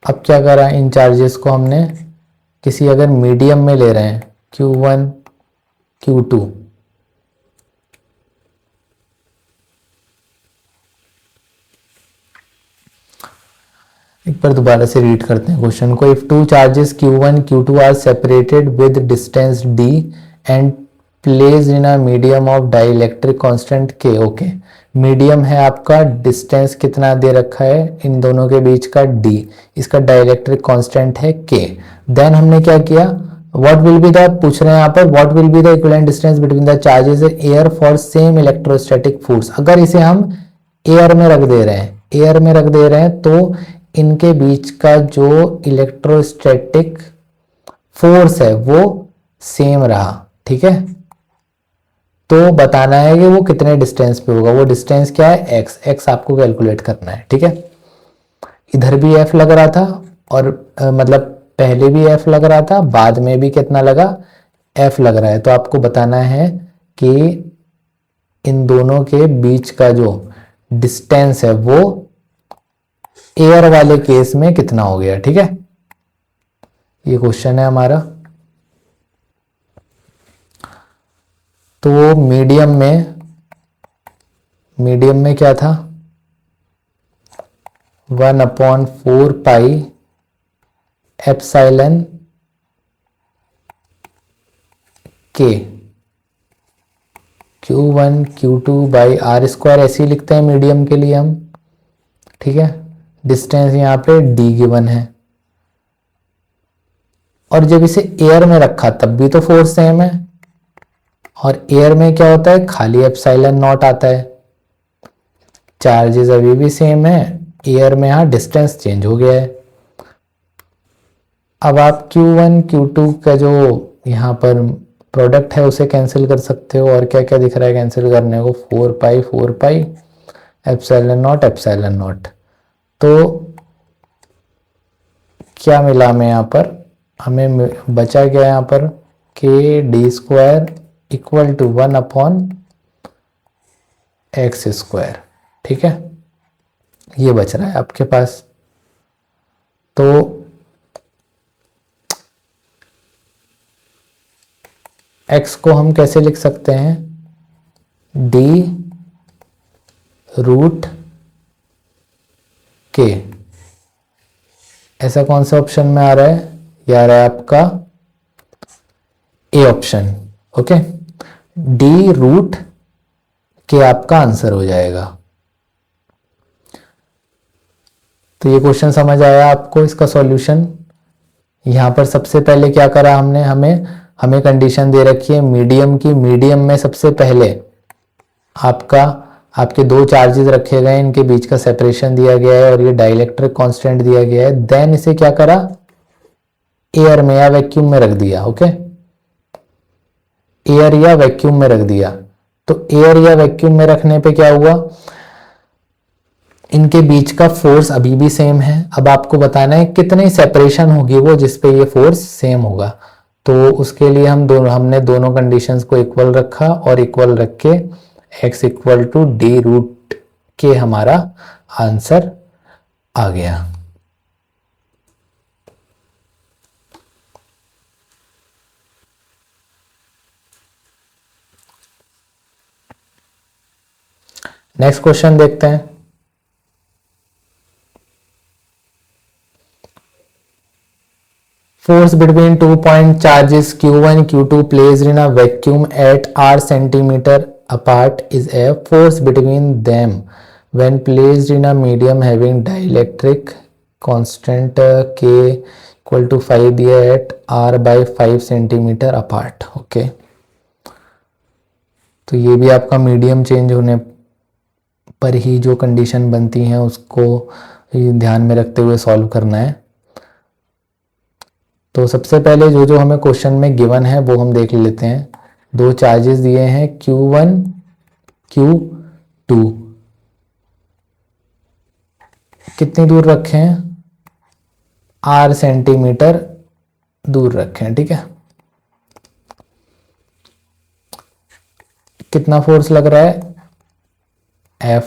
अब क्या करा, इन चार्जेस को हमने किसी अगर मीडियम में ले रहे हैं, Q1 Q2, एक बार दोबारा से रीड करते हैं क्वेश्चन को। If two charges Q1 Q2 are separated with distance d and placed in a medium of dielectric constant K, okay. Medium है आपका, डिस्टेंस कितना दे रखा है इन दोनों के बीच का d, इसका डाइलेक्ट्रिक कांस्टेंट है k। देन हमने क्या किया, व्हाट विल बी द, पूछ रहे हैं यहाँ पर what will be the equivalent distance between the charges air for same electrostatic force. अगर इसे हम एयर में रख दे रहे हैं, एयर में रख दे रहे हैं तो इनके बीच का जो इलेक्ट्रोस्टैटिक फोर्स है वो सेम रहा, ठीक है। तो बताना है कि वो कितने डिस्टेंस पे होगा, वो डिस्टेंस क्या है x, x आपको कैलकुलेट करना है, ठीक है। इधर भी f लग रहा था और मतलब पहले भी f लग रहा था, बाद में भी कितना लगा, f लग रहा है। तो आपको बताना है कि इन दोनों के बीच का जो डिस्टेंस है वो एयर वाले केस में कितना हो गया, ठीक है। ये क्वेश्चन है हमारा। तो मीडियम में क्या था, 1/4 पाई एप्सिलॉन के Q1 Q2 by are square, ऐसे ही लिखते हैं मीडियम के लिए हम, ठीक है। डिस्टेंस यहाँ पे d गिवन है, और जब इसे एयर में रखा तब भी तो फोर्स सेम है, और एयर में क्या होता है, खाली एप्सिलॉन नॉट आता है। चार्जेस अभी भी सेम है, एयर में यहाँ डिस्टेंस चेंज हो गया है। अब आप Q1 Q2 का जो यहाँ पर प्रोडक्ट है उसे कैंसिल कर सकते हो, और क्या क्या दिख रहा है कैंसिल करने को, 4 पाई एप्सिलॉन नॉट। तो क्या मिला हमें यहाँ पर, हमें बचा क्या यहाँ पर, के D square equal to 1/x², ठीक है। ये बच रहा है आपके पास। तो x को हम कैसे लिख सकते हैं, d रूट के, ऐसा कौन सा ऑप्शन में आ रहा है, ये आ रहा है आपका A option, okay. D root k आपका आंसर हो जाएगा। तो ये क्वेश्चन समझ आया आपको, इसका सॉल्यूशन। यहां पर सबसे पहले क्या करा हमने, हमें कंडीशन दे रखी है मीडियम की, मीडियम में सबसे पहले आपके दो चार्जेस रखे गए, इनके बीच का सेपरेशन दिया गया है और ये डाइलेक्ट्रिक कांस्टेंट दिया गया है। देन इसे क्या करा, एयर में या वैक्यूम में रख दिया, ओके, एयर या वैक्यूम में रख दिया। तो एयर या वैक्यूम में रखने पे क्या हुआ, इनके बीच का फोर्स अभी भी सेम है। अब आपको बताना है कितनी सेपरेशन होगी वो जिसपे ये फोर्स सेम होगा। तो उसके लिए हमने दोनों कंडीशंस को इक्वल रखा, और इक्वल रख के x equal to d root k हमारा आंसर आ गया। नेक्स्ट क्वेश्चन देखते हैं। Force between 2 point charges Q1 Q2 placed in a vacuum at r centimeter apart is a force between them when placed in a medium having dielectric constant K equal to 5 दिया at r by 5 centimeter apart, okay. तो ये भी आपका medium change होने पर ही जो condition बनती हैं उसको ध्यान में रखते हुए सॉल्व करना है। तो सबसे पहले जो हमें क्वेश्चन में गिवन है वो हम देख लेते हैं। दो चार्जेस दिए हैं Q1 Q2, कितनी दूर रखे हैं, r सेंटीमीटर दूर रखे हैं, ठीक है। कितना फोर्स लग रहा है, F।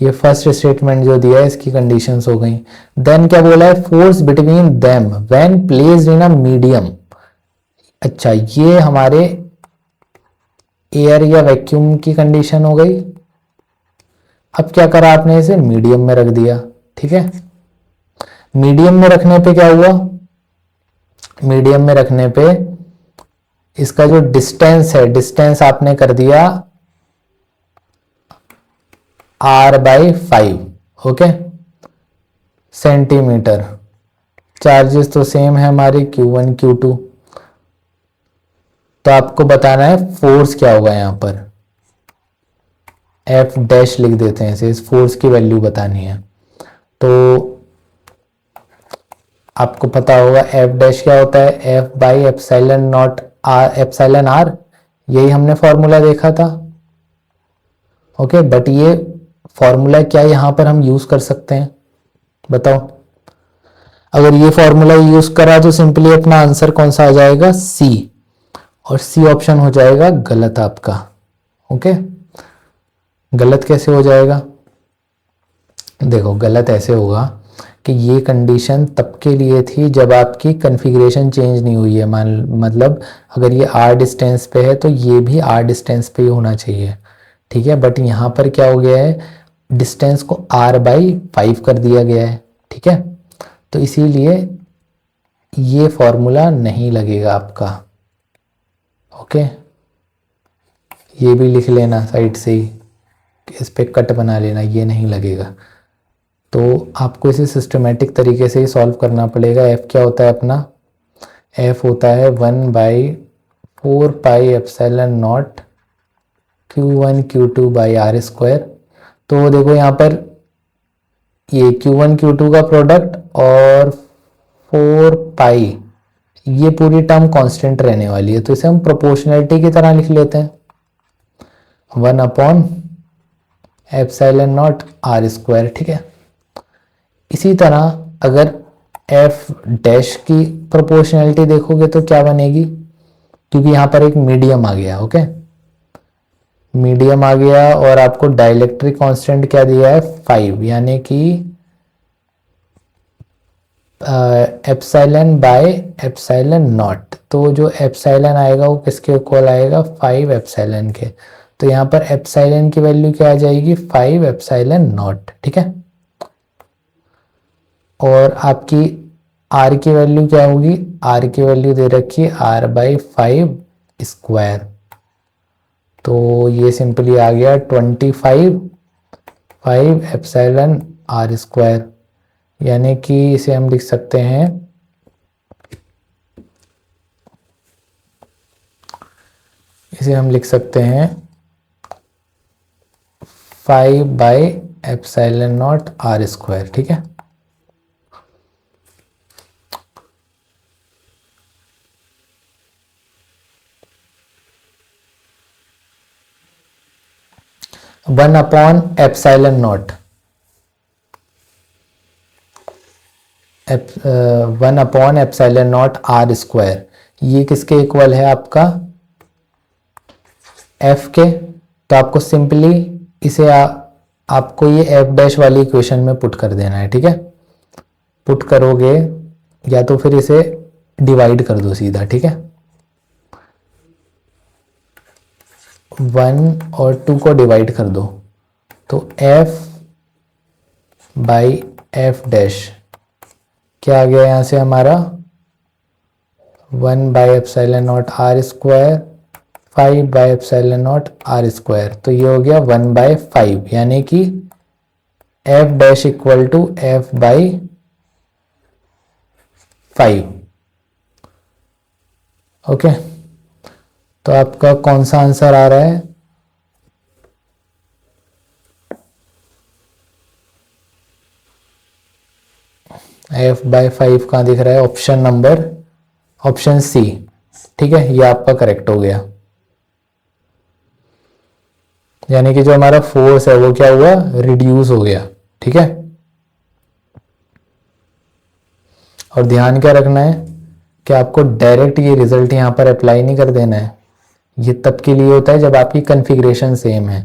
ये फर्स्ट स्टेटमेंट जो दिया है इसकी कंडीशंस हो गई। देन क्या बोला है, force between them when placed in a medium. अच्छा, ये हमारे एयर या वैक्यूम की कंडीशन हो गई। अब क्या करा आपने, इसे मीडियम में रख दिया, ठीक है। मीडियम में रखने पे क्या हुआ, मीडियम में रखने पे इसका जो डिस्टेंस है, डिस्टेंस आपने कर दिया r/5, ओके, सेंटीमीटर। चार्जेस तो सेम है हमारे Q1 Q2। तो आपको बताना है फोर्स क्या होगा यहां पर, F डैश लिख देते हैं इसे, इस फोर्स की वैल्यू बतानी है। तो आपको पता होगा F डैश क्या होता है, F/ε0 एप्सिलॉन आर, यही हमने फॉर्मूला देखा था। ओके, बट ये फॉर्मूला क्या यहां पर हम यूज कर सकते हैं, बताओ। अगर ये फॉर्मूला यूज करा तो सिंपली अपना आंसर कौन सा आ जाएगा, सी, और सी ऑप्शन हो जाएगा गलत आपका। ओके, गलत कैसे हो जाएगा, देखो गलत ऐसे होगा कि ये कंडीशन तब के लिए थी जब आपकी कॉन्फ़िगरेशन चेंज नहीं हुई है। मान मतलब अगर ये r डिस्टेंस पे है तो ये भी r डिस्टेंस पे ही होना चाहिए, ठीक है। बट यहाँ पर क्या हो गया है, डिस्टेंस को r/5 कर दिया गया है, ठीक है। तो इसीलिए ये फॉर्मूला नहीं लगेगा आपका। ओके, ये भी लिख लेना साइड से ही, इस पे कट बना लेना, ये नहीं लगेगा। तो आपको इसे सिस्टमेटिक तरीके से ही सॉल्व करना पड़ेगा। f क्या होता है अपना, f होता है 1/4πε0 Q1 Q2/r²। तो देखो यहाँ पर ये Q1 Q2 का प्रोडक्ट और 4π, ये पूरी टर्म कांस्टेंट रहने वाली है, तो इसे हम प्रोपोर्शनैलिटी की तरह लिख लेते हैं, 1/ε0r², ठीक है। इसी तरह अगर f डैश की प्रोपोर्शनैलिटी देखोगे तो क्या बनेगी, क्योंकि यहां पर एक मीडियम आ गया, ओके, मीडियम आ गया और आपको डाइलेक्ट्रिक कांस्टेंट क्या दिया है, 5, यानी कि ε/ε0। तो जो एप्सिलॉन आएगा वो किसके इक्वल आएगा, 5 के। तो यहाँ पर एप्सिलॉन की वैल्यू क्या आ जाएगी, 5 ε0, ठीक है। और आपकी r की वैल्यू क्या होगी, r की वैल्यू दे रखी है r/5²। तो ये सिंपली आ गया 25 5 ε r², यानी कि इसे हम लिख सकते हैं, इसे हम लिख सकते हैं 5/ε0r², ठीक है। One upon epsilon not, 1/ε0r², ये किसके इक्वल है आपका, f के। तो आपको सिंपली इसे आपको ये f डैश वाली इक्वेशन में पुट कर देना है, ठीक है। पुट करोगे या तो फिर इसे डिवाइड कर दो सीधा, ठीक है। 1 और 2 को डिवाइड कर दो, तो f/f डैश क्या आ गया यहाँ से हमारा, 1/ε0r², 5/ε0r²। तो ये हो गया 1/5, यानी कि f dash equal to f/5। Okay, तो आपका कौन सा आंसर आ रहा है, f/5 कहाँ दिख रहा है, ऑप्शन सी, ठीक है। ये आपका करेक्ट हो गया, यानी कि जो हमारा फोर्स है वो क्या हुआ, रिड्यूस हो गया, ठीक है। और ध्यान क्या रखना है कि आपको डायरेक्ट ये रिजल्ट यहां पर अप्लाई नहीं कर देना है, ये तब के लिए होता है जब आपकी कॉन्फ़िगरेशन सेम है,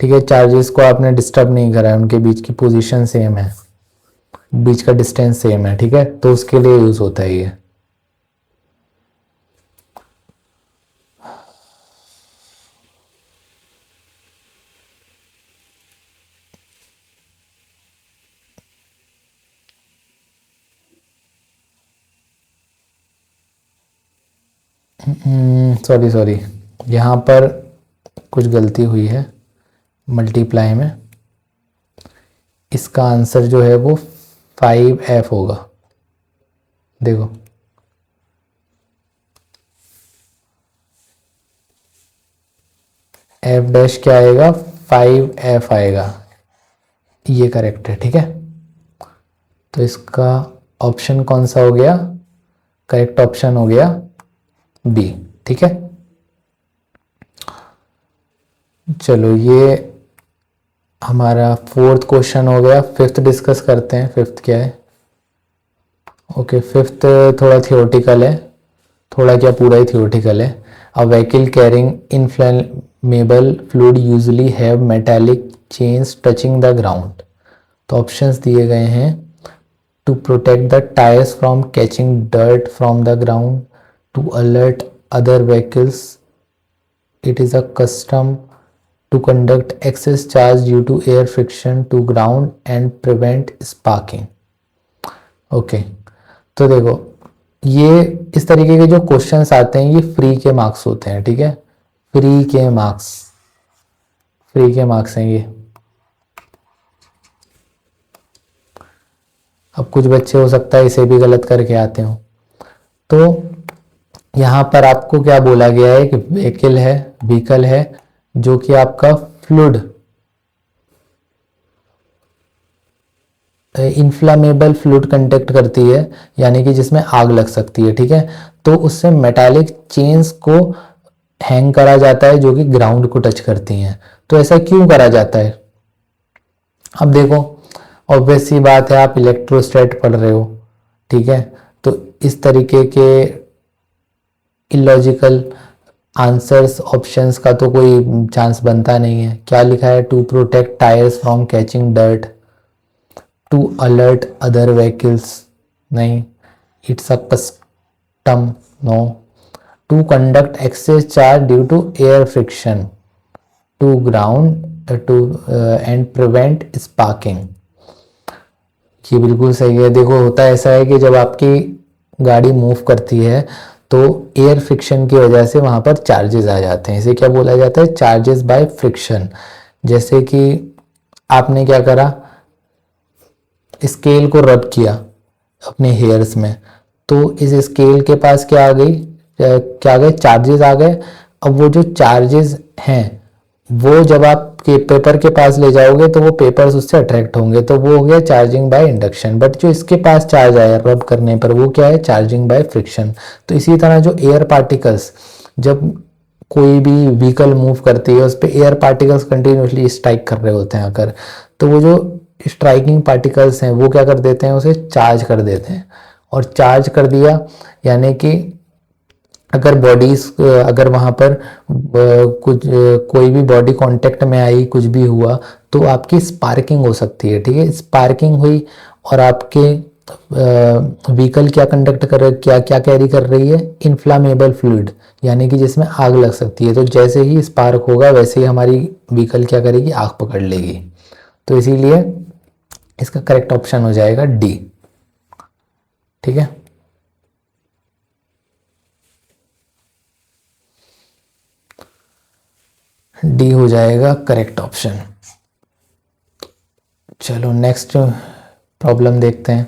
ठीक है। चार्जेस को आपने डिस्टर्ब नहीं करा है, उनके बीच की पोजीशन सेम है, बीच का डिस्टेंस सेम है, ठीक है। तो उसके लिए यूज होता है ये। सॉरी सॉरी, यहाँ पर कुछ गलती हुई है मल्टीप्लाई में। इसका आंसर जो है वो 5f होगा। देखो f डैश क्या आएगा, 5f आएगा, ये करेक्ट है। ठीक है, तो इसका ऑप्शन कौन सा हो गया, करेक्ट ऑप्शन हो गया बी। ठीक है, चलो ये हमारा फोर्थ क्वेश्चन हो गया। फिफ्थ डिस्कस करते हैं। फिफ्थ क्या है? ओके, फिफ्थ थोड़ा थियोरटिकल है, थोड़ा क्या पूरा ही थियोरटिकल है। A vehicle carrying inflammable fluid usually have metallic chains touching the ground. तो ऑप्शंस दिए गए हैं, to protect the tyres from catching dirt from the ground, to alert other vehicles, it is a custom to conduct excess charge due to air friction to ground and prevent sparking। Okay, तो देखो ये इस तरीके के जो questions आते हैं ये फ्री के मार्क्स होते हैं। ठीक है, फ्री के मार्क्स, फ्री के मार्क्स हैं ये। अब कुछ बच्चे हो सकता है इसे भी गलत करके आते हो। तो यहाँ पर आपको क्या बोला गया है कि व्हीकल है जो कि आपका फ्लूइड इन्फ्लामेबल फ्लूइड कंडक्ट करती है, यानी कि जिसमें आग लग सकती है। ठीक है, तो उससे मेटालिक चेन्स को हैंग करा जाता है जो कि ग्राउंड को टच करती हैं। तो ऐसा क्यों करा जाता है? अब देखो, ऑब्वियस सी बात है, आप इलेक्ट्रोस्टैट पढ़ रहे हो। ठीक है, तो इस तरीके के इलॉजिकल आंसर्स ऑप्शंस का तो कोई चांस बनता नहीं है। क्या लिखा है? To protect tyres from catching dirt, to alert other vehicles, नहीं। It's a custom, no. To conduct excess charge due to air friction to ground to and prevent sparking, ये बिल्कुल सही है। देखो होता ऐसा है कि जब आपकी गाड़ी मूव करती है तो एयर फ्रिक्शन की वजह से वहाँ पर चार्जेस आ जाते हैं। इसे क्या बोला जाता है? Charges by friction. जैसे कि आपने क्या करा, स्केल को रब किया अपने हेयर्स में, तो इस स्केल के पास क्या आ गई, क्या आ गए? चार्जेस आ गए। अब वो जो चार्जेस हैं वो जब आप के पेपर के पास ले जाओगे तो वो पेपर्स उससे अट्रैक्ट होंगे, तो वो हो गया चार्जिंग बाय इंडक्शन। बट जो इसके पास चार्ज आया रब करने पर वो क्या है? Charging by friction. तो इसी तरह जो एयर पार्टिकल्स, जब कोई भी व्हीकल मूव करती है उस पर एयर पार्टिकल्स कंटिन्यूसली स्ट्राइक कर रहे होते हैं आकर, तो वो जो स्ट्राइकिंग पार्टिकल्स हैं वो क्या कर देते हैं? उसे चार्ज कर देते हैं। और चार्ज कर दिया यानी कि अगर बॉडीज, अगर वहाँ पर कुछ कोई भी बॉडी कांटेक्ट में आई, कुछ भी हुआ तो आपकी स्पार्किंग हो सकती है। ठीक है, स्पार्किंग हुई और आपके व्हीकल क्या कंडक्ट कर, क्या क्या कैरी कर रही है? इन्फ्लामेबल फ्लूइड, यानी कि जिसमें आग लग सकती है। तो जैसे ही स्पार्क होगा वैसे ही हमारी व्हीकल क्या करेगी? आग पकड़ लेगी। तो इसीलिए इसका करेक्ट ऑप्शन हो जाएगा डी। ठीक है, डी हो जाएगा करेक्ट ऑप्शन। चलो नेक्स्ट प्रॉब्लम देखते हैं।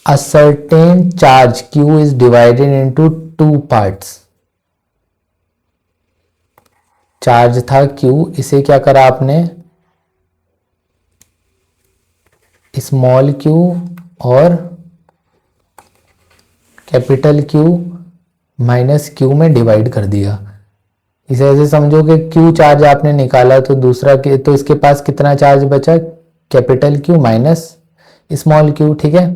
A certain charge Q is divided into two parts. Charge था Q, इसे क्या करा आपने? स्मॉल q और कैपिटल Q माइनस Q में डिवाइड कर दिया। इसे ऐसे समझो कि Q चार्ज आपने निकाला तो दूसरा के, तो इसके पास कितना चार्ज बचा? Capital Q minus small q। ठीक है,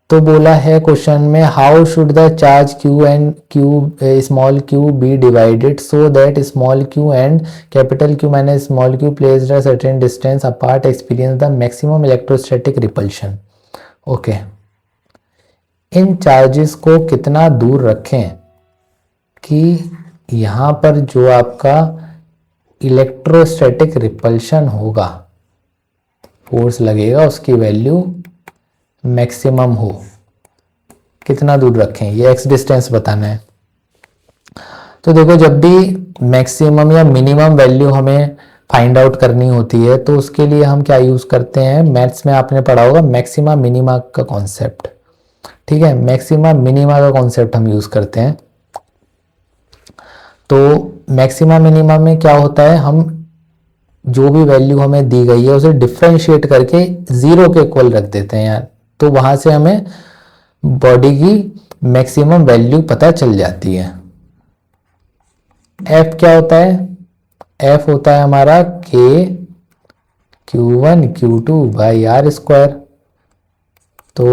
तो बोला है क्वेश्चन में, how should the charge Q and Q small q be divided so that small q and capital Q minus small q placed a certain distance apart experience the maximum electrostatic repulsion. Okay, इन charges को कितना दूर रखें कि यहाँ पर जो आपका इलेक्ट्रोस्टैटिक रिपल्शन होगा, फोर्स लगेगा, उसकी वैल्यू मैक्सिमम हो। कितना दूर रखें, ये x डिस्टेंस बताना है। तो देखो जब भी मैक्सिमम या मिनिमम वैल्यू हमें फाइंड आउट करनी होती है तो उसके लिए हम क्या यूज करते हैं, मैथ्स में आपने पढ़ा होगा मैक्सिमा मिनिमा का कॉन्सेप्ट। ठीक है, मैक्सिमा मिनिमा का कॉन्सेप्ट हम यूज करते हैं। तो मैक्सिमा मिनिमा में क्या होता है, हम जो भी वैल्यू हमें दी गई है उसे डिफरेंशिएट करके जीरो के इक्वल रख देते हैं यार, तो वहां से हमें बॉडी की मैक्सिमम वैल्यू पता चल जाती है। एफ क्या होता है, एफ होता है हमारा के Q1 Q2 by are square. तो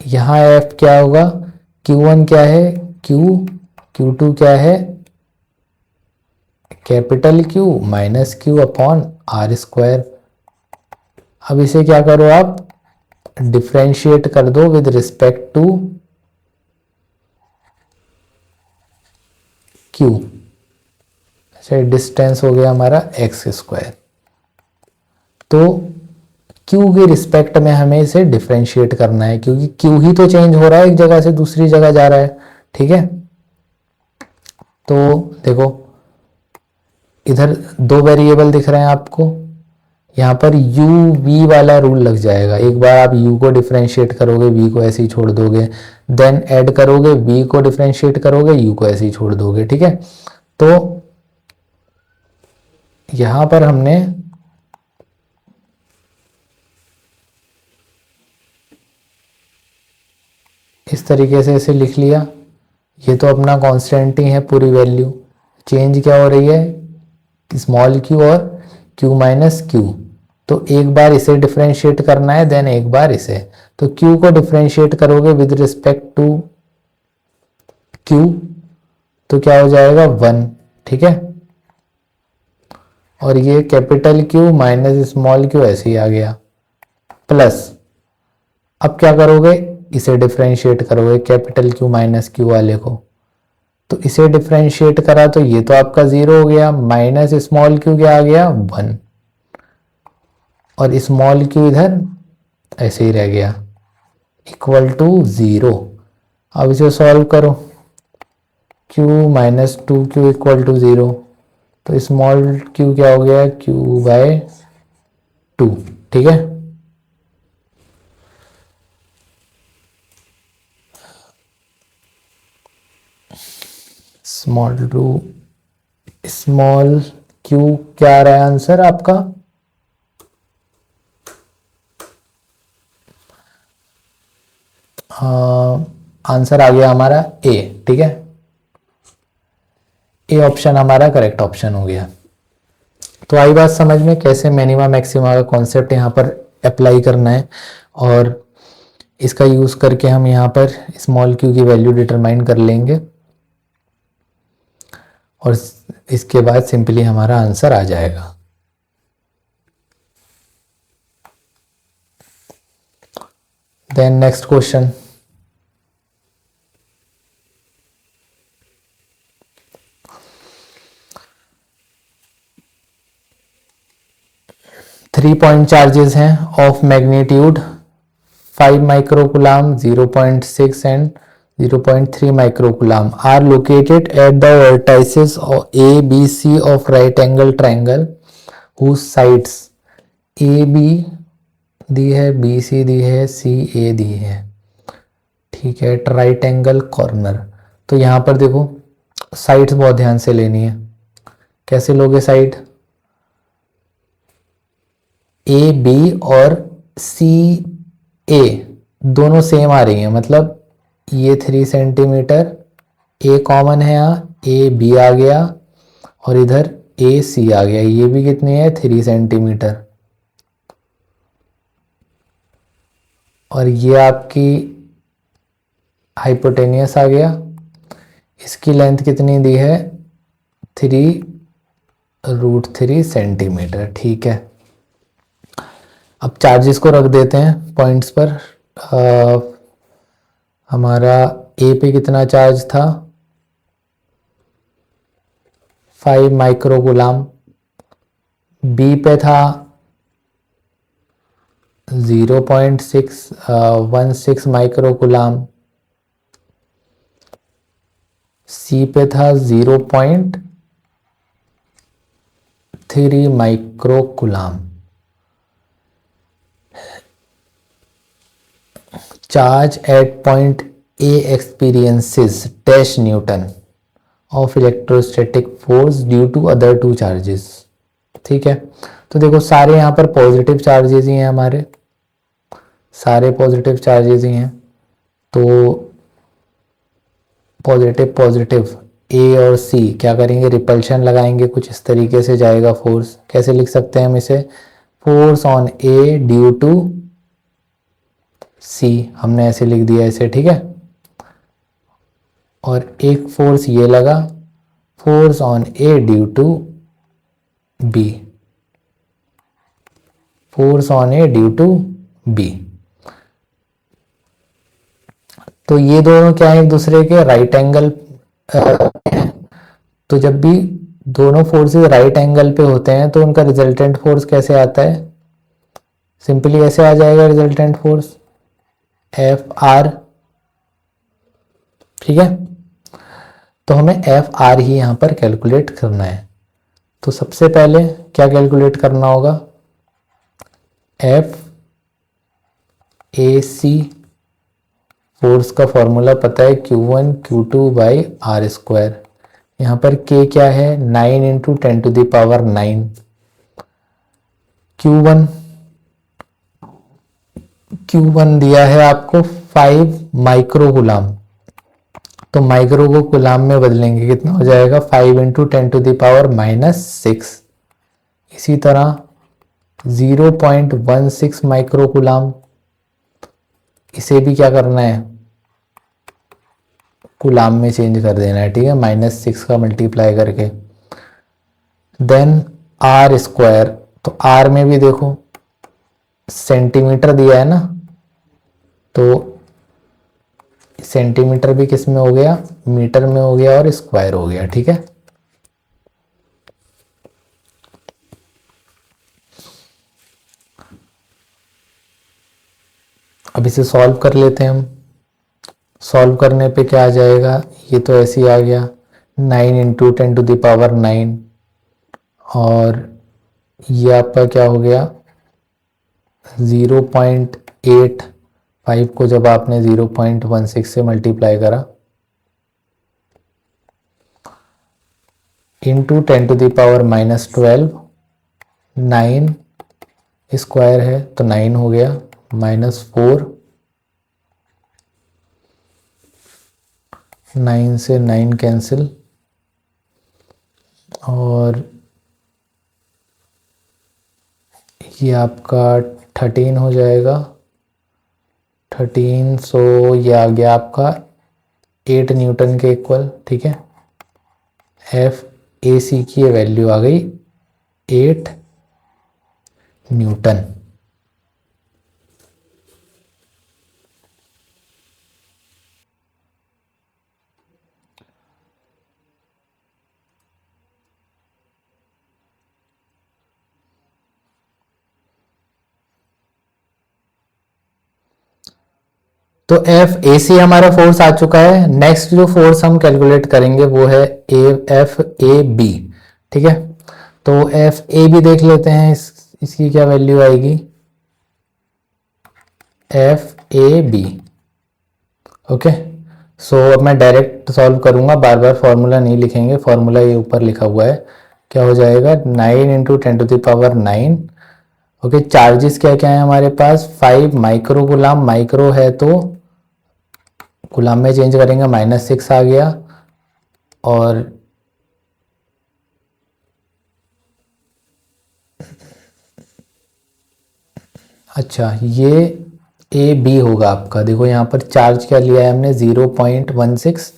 यहां एफ क्या होगा, Q1 क्या है Q, Q2 क्या है capital Q minus Q upon r square. अब इसे क्या करो आप, डिफ्रेंशिएट कर दो विद रिस्पेक्ट टू Q। अच्छा, डिस्टेंस हो गया हमारा एक्स स्क्वायर। तो Q के रिस्पेक्ट में हमें इसे डिफ्रेंशिएट करना है क्योंकि Q ही तो चेंज हो रहा है, एक जगह से दूसरी जगह जा रहा है। ठीक है, तो देखो इधर दो वेरिएबल दिख रहे हैं आपको, यहाँ पर u v वाला रूल लग जाएगा। एक बार आप u को डिफ्रेंशिएट करोगे, v को ऐसे ही छोड़ दोगे, देन ऐड करोगे, v को डिफ्रेंशिएट करोगे, u को ऐसे ही छोड़ दोगे। ठीक है, तो यहां पर हमने इस तरीके से इसे लिख लिया। ये तो अपना कांस्टेंट ही है, पूरी वैल्यू चेंज क्या हो रही है, स्मॉल q और q माइनस q। तो एक बार इसे डिफरेंशिएट करना है, देन एक बार इसे। तो q को डिफरेंशिएट करोगे विद रिस्पेक्ट टू q, तो क्या हो जाएगा 1। ठीक है, और ये capital Q minus small q ऐसे ही आ गया, प्लस अब क्या करोगे, इसे डिफरेंशिएट करोगे कैपिटल Q माइनस Q वाले को। तो इसे डिफरेंशिएट करा तो ये तो आपका 0 हो गया, माइनस स्मॉल q क्या आ गया 1, और स्मॉल q इधर ऐसे ही रह गया, इक्वल टू 0। अब इसे सॉल्व करो, q minus 2q equal to 0। तो स्मॉल q क्या हो गया, q बाय 2। ठीक है, स्मॉल टू स्मॉल q क्या आ रहा है आंसर आपका, आंसर आ गया हमारा ए। ठीक है, ए ऑप्शन हमारा करेक्ट ऑप्शन हो गया। तो आई बात समझ में कैसे मिनिमा मैक्सिमा का कॉन्सेप्ट यहाँ पर अप्लाई करना है, और इसका यूज करके हम यहाँ पर स्मॉल q की वैल्यू डिटरमाइन कर लेंगे, और इसके बाद सिंपली हमारा आंसर आ जाएगा। Then next question, three point charges हैं of magnitude 5 microcoulomb, 0.6 and 0.3 microcoulomb are located at the vertices A B C of right angle triangle whose sides AB दी है, BC दी है, CA दी है। ठीक है, राइट एंगल कॉर्नर। तो यहां पर देखो साइड्स बहुत ध्यान से लेनी है। कैसे लोगे साइड, AB और CA दोनों सेम आ रही हैं, मतलब ये 3 सेंटीमीटर, A कॉमन है यहाँ, AB आ गया, और इधर AC आ गया, ये भी कितनी है 3 सेंटीमीटर, और ये आपकी हाइपोटेनियस आ गया। इसकी लेंथ कितनी दी है 3√3 सेंटीमीटर। ठीक है, अब चार्जेस को रख देते हैं पॉइंट्स पर। हमारा ए पे कितना चार्ज था 5 माइक्रोकुलाम, बी पे था 0.616 माइक्रोकुलाम, सी पे था 0.3 micro coulomb. Charge at point A experiences dash newton of electrostatic force due to other two charges. ठीक है, तो देखो सारे यहाँ पर पॉजिटिव चार्जेस ही हैं, हमारे सारे पॉजिटिव चार्जेस ही हैं। तो पॉजिटिव पॉजिटिव ए और सी क्या करेंगे, रिपल्शन लगाएंगे, कुछ इस तरीके से जाएगा फोर्स। कैसे लिख सकते हैं हम इसे, force on A due to c, हमने ऐसे लिख दिया इसे। ठीक है, और एक फोर्स ये लगा, force on A due to B, force on A due to B. तो ये दोनों क्या है, एक दूसरे के राइट एंगल। तो जब भी दोनों फोर्सेस राइट एंगल पे होते हैं तो उनका रिजल्टेंट फोर्स कैसे आता है, सिंपली ऐसे आ जाएगा रिजल्टेंट फोर्स एफ आर। ठीक है, तो हमें एफ आर ही यहां पर कैलकुलेट करना है। तो सबसे पहले क्या कैलकुलेट करना होगा, एफ ए सी, फोर्स का फॉर्मूला पता है Q1 Q2 by are square. यहाँ पर K क्या है, 9 इंटू 10⁹9। Q1 Q1 दिया है आपको 5 माइक्रो गुलाम, तो माइक्रो को गुलाम में बदलेंगे, कितना हो जाएगा 5 इंटू 10⁻⁻6। इसी तरह 0.16 माइक्रो गुलाम, इसे भी क्या करना है, गुलाम में चेंज कर देना है। ठीक है, -6 का मल्टीप्लाई करके। देन आर स्क्वायर, तो आर में भी देखो सेंटीमीटर दिया है ना, तो सेंटीमीटर भी किस में हो गया, मीटर में हो गया और स्क्वायर हो गया। ठीक है, अब इसे सॉल्व कर लेते हैं हम। सॉल्व करने पे क्या आ जाएगा, ये तो ऐसे ही आ गया 9 इंटू 10⁻9, और ये आपका क्या हो गया 0.85 को जब आपने 0.16 से मल्टीप्लाई करा इंटू 10⁻12, 9 स्क्वायर है तो 9 हो गया, -4, 9 से 9 कैंसिल, और ये आपका 13 हो जाएगा। 13, सो ये आ गया आपका 8 न्यूटन के इक्वल। ठीक है, एफ ए सी की वैल्यू आ गई 8 न्यूटन। तो एफ ए सी हमारा फोर्स आ चुका है। नेक्स्ट जो फोर्स हम कैलकुलेट करेंगे वो है एफ ए बी। ठीक है, तो एफ ए बी देख लेते हैं, इसकी क्या वैल्यू आएगी, एफ ए बी। ओके, सो अब मैं डायरेक्ट सॉल्व करूंगा, बार बार फॉर्मूला नहीं लिखेंगे, फॉर्मूला ये ऊपर लिखा हुआ है। क्या हो जाएगा 9 इंटू 10⁻9। ओके, चार्जेस क्या क्या है हमारे पास, 5 माइक्रो गुलाम, माइक्रो है तो गुलाम में चेंज करेंगे, -6 आ गया, और अच्छा ये ए बी होगा आपका। देखो यहाँ पर चार्ज क्या लिया है हमने 0.16,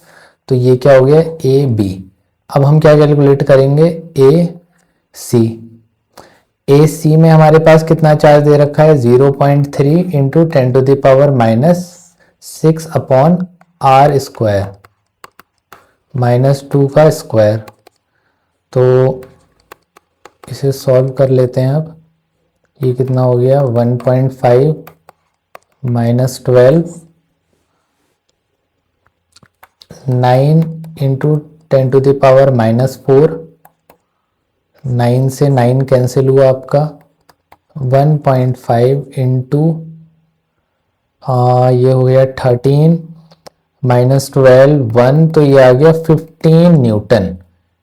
तो ये क्या हो गया ए बी। अब हम क्या कैलकुलेट करेंगे, ए सी। ए सी में हमारे पास कितना चार्ज दे रखा है 0.3 इंटू 10⁻6 अपॉन आर स्क्वायर, -2 का स्क्वायर। तो इसे सॉल्व कर लेते हैं। अब ये कितना हो गया 1.5 -12, 9 इंटू 10⁻⁻4, 9 से 9 कैंसिल हुआ आपका, 1.5 इंटू ये हो गया 13 -12 1, तो ये आ गया 15 न्यूटन।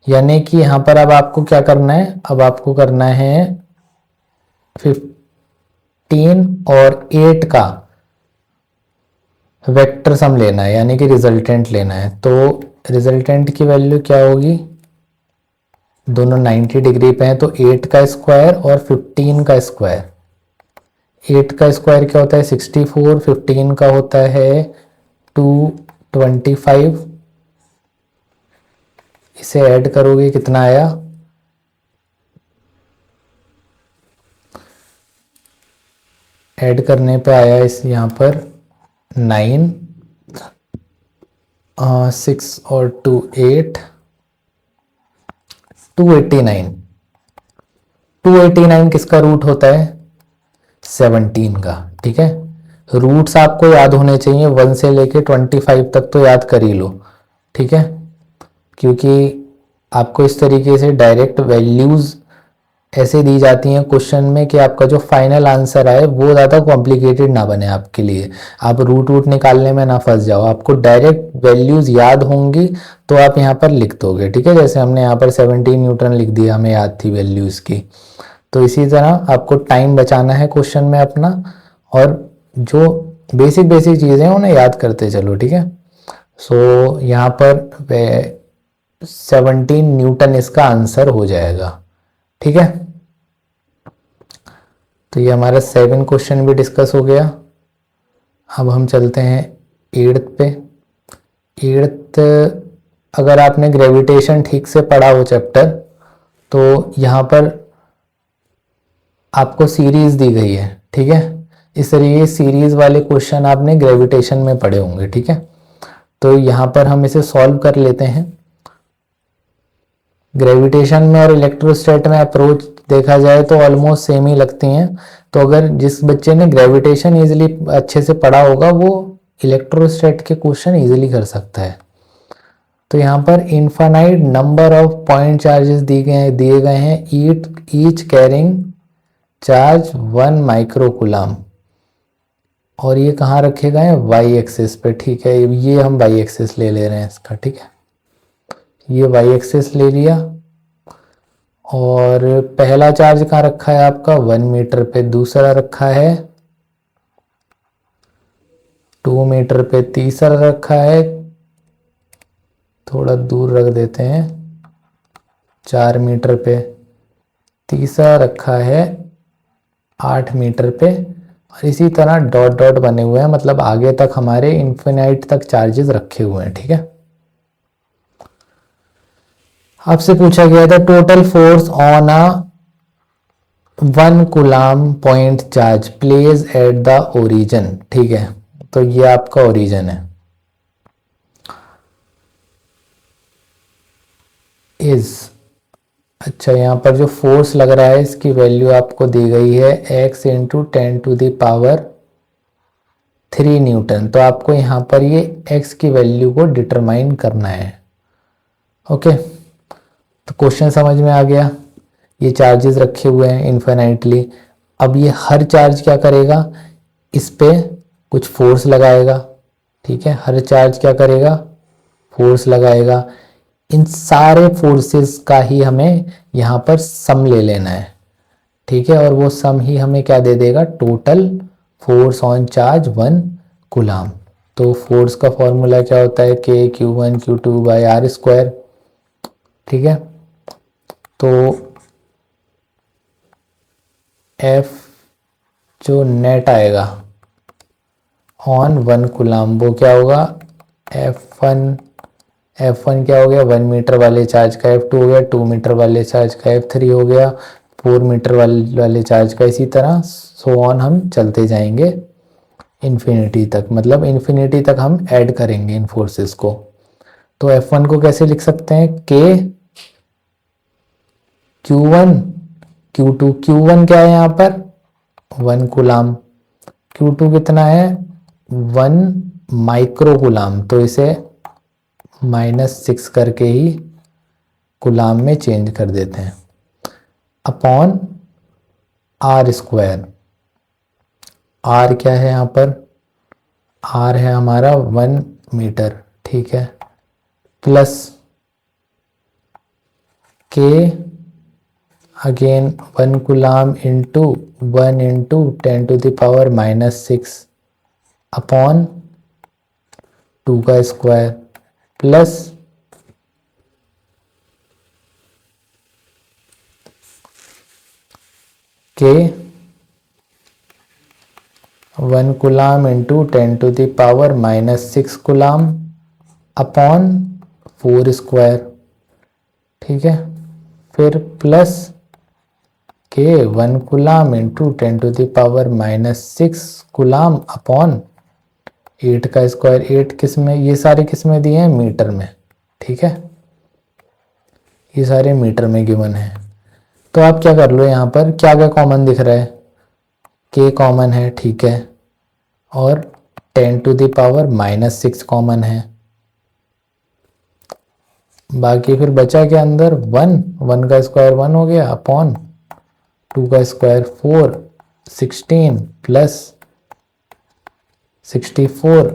यानी कि यहाँ पर अब आपको क्या करना है, अब आपको करना है 15 और 8 का वेक्टर सम लेना है, यानी कि रिजल्टेंट लेना है। तो रिजल्टेंट की वैल्यू क्या होगी, दोनों 90 डिग्री पे हैं, तो 8 का स्क्वायर और 15 का स्क्वायर। 8 का स्क्वायर क्या होता है 64, 15 का होता है 225। इसे ऐड करोगे कितना आया, ऐड करने पे आया इस यहाँ पर 9, 6 और 2 8, 289। 289 किसका रूट होता है, 17 का। ठीक है, रूट्स आपको याद होने चाहिए, 1 से लेके 25 तक तो याद कर ही लो। ठीक है, क्योंकि आपको इस तरीके से डायरेक्ट वैल्यूज ऐसे दी जाती हैं क्वेश्चन में कि आपका जो फाइनल आंसर आए वो ज़्यादा कॉम्प्लिकेटेड ना बने आपके लिए, आप रूट वूट निकालने में ना फंस जाओ। आपको डायरेक्ट वैल्यूज याद होंगी तो आप यहाँ पर लिख दोगे। ठीक है, जैसे हमने यहाँ पर 17 न्यूटन लिख दिया, हमें याद थी वैल्यूज की। तो इसी तरह आपको टाइम बचाना है क्वेश्चन में अपना, और जो बेसिक बेसिक चीज़ें हैं उन्हें याद करते चलो। ठीक है, सो यहाँ पर 17 न्यूटन इसका आंसर हो जाएगा। ठीक है, तो ये हमारा 7 क्वेश्चन भी डिस्कस हो गया। अब हम चलते हैं 8th पे। 8th, अगर आपने ग्रेविटेशन ठीक से पढ़ा हो चैप्टर, तो यहाँ पर आपको सीरीज दी गई है। ठीक है, इस तरीके सीरीज वाले क्वेश्चन आपने ग्रेविटेशन में पढ़े होंगे। ठीक है, तो यहाँ पर हम इसे सॉल्व कर लेते हैं। ग्रेविटेशन में और इलेक्ट्रोस्टैट में अप्रोच देखा जाए तो ऑलमोस्ट सेम ही लगती हैं। तो अगर जिस बच्चे ने ग्रेविटेशन इजीली अच्छे से पढ़ा होगा वो इलेक्ट्रोस्टैट के क्वेश्चन इजीली कर सकता है। तो यहाँ पर infinite number of point charges दिए गए हैं, ईच कैरिंग चार्ज 1 माइक्रोकूलम, और ये कहाँ रखे गए हैं, वाई एक्सिस पे। ठीक है, ये हम वाई एक्सिस ले रहे हैं इसका। ठीक है, ये वाई एक्सिस ले लिया, और पहला चार्ज कहाँ रखा है आपका 1 मीटर पे, दूसरा रखा है 2 मीटर पे, तीसरा रखा है, थोड़ा दूर रख देते हैं, 4 मीटर पे, तीसरा रखा है 8 मीटर पे, और इसी तरह डॉट डॉट बने हुए हैं, मतलब आगे तक हमारे इन्फिनाइट तक चार्जेस रखे हुए हैं। ठीक है, आपसे पूछा गया था total force on a 1 coulomb point charge place at the origin. ठीक है, तो ये आपका ओरिजिन है, इज, अच्छा यहाँ पर जो फोर्स लग रहा है इसकी वैल्यू आपको दी गई है x इंटू 10⁻³ न्यूटन। तो आपको यहाँ पर ये x की वैल्यू को डिटरमाइन करना है। ओके, तो क्वेश्चन समझ में आ गया। ये चार्जेस रखे हुए हैं इन्फिनाइटली। अब ये हर चार्ज क्या करेगा, इस पे कुछ फोर्स लगाएगा। ठीक है, हर चार्ज क्या करेगा, फोर्स लगाएगा। इन सारे फोर्सेस का ही हमें यहाँ पर सम ले लेना है। ठीक है, और वो सम ही हमें क्या दे देगा, total force on charge 1 coulomb. तो फोर्स का फॉर्मूला क्या होता है, K(Q1Q2/r²। ठीक है, तो F जो नेट आएगा ऑन 1 कूलम वो क्या होगा, F1 क्या हो गया, 1 मीटर वाले चार्ज का, F2 हो गया 2 मीटर वाले चार्ज का, F3 हो गया 4 मीटर वाले चार्ज का। इसी तरह सो ऑन हम चलते जाएंगे इन्फिनिटी तक, मतलब इन्फिनिटी तक हम ऐड करेंगे इन फोर्सेस को। तो F1 को कैसे लिख सकते हैं, K Q1 Q2, Q1 क्या है यहाँ पर 1 कूलम, Q2 कितना है 1 माइक्रो कूलम, तो इसे -6 करके ही कूलाम में चेंज कर देते हैं, अपॉन आर स्क्वायर। आर क्या है यहाँ पर, आर है हमारा 1 मीटर, ठीक है, प्लस के again 1 coulomb into 1 into 10⁻⁻6 upon 2 का स्क्वायर, प्लस के 1 coulomb into 10⁻⁻6 coulomb upon 4 square, ठीक है, फिर प्लस के 1 कूलाम इंटू 10⁻⁻6 कूलाम अपॉन 8 का स्क्वायर। 8 किस में, ये सारे किस में दिए हैं, मीटर में, ठीक है, ये सारे मीटर में गिवन है। तो आप क्या कर लो, यहाँ पर क्या क्या कॉमन दिख रहा है, के कॉमन है, ठीक है, और 10⁻⁻6 कॉमन है, बाकी फिर बचा के अंदर 1 का स्क्वायर 1 हो गया अपॉन 2 का स्क्वायर 4, 16 प्लस 64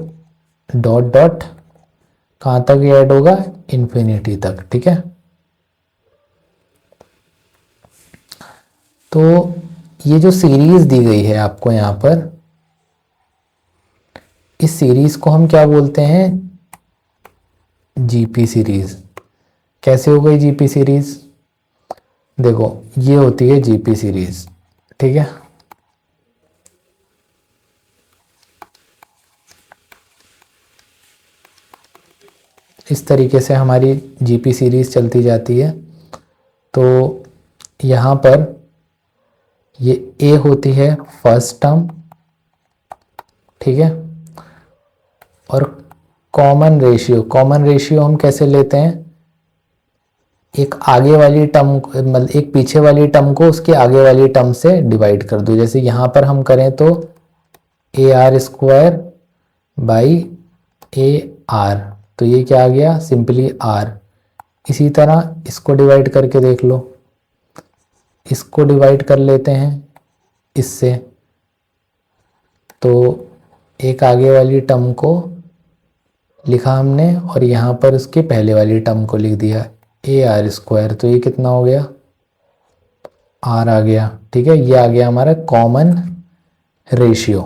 डॉट डॉट कहाँ तक ऐड होगा, इन्फिनिटी तक, ठीक है। तो ये जो सीरीज दी गई है आपको यहाँ पर, इस सीरीज को हम क्या बोलते हैं, जीपी सीरीज। कैसे हो गई जीपी सीरीज, देखो ये होती है जीपी सीरीज, ठीक है। इस तरीके से हमारी जीपी सीरीज चलती जाती है। तो यहाँ पर ये ए होती है फर्स्ट टर्म, ठीक है, और कॉमन रेशियो हम कैसे लेते हैं, एक आगे वाली टर्म मतलब एक पीछे वाली टर्म को उसके आगे वाली टर्म से डिवाइड कर दो। जैसे यहाँ पर हम करें तो A R square by A R, तो ये क्या आ गया, सिंपली आर। इसी तरह इसको डिवाइड करके देख लो, इसको डिवाइड कर लेते हैं इससे, तो एक आगे वाली टर्म को लिखा हमने और यहाँ पर उसके पहले वाली टर्म को लिख दिया ए आर स्क्वायर, तो ये कितना हो गया, आर आ गया, ठीक है। ये आ गया हमारा कॉमन रेशियो।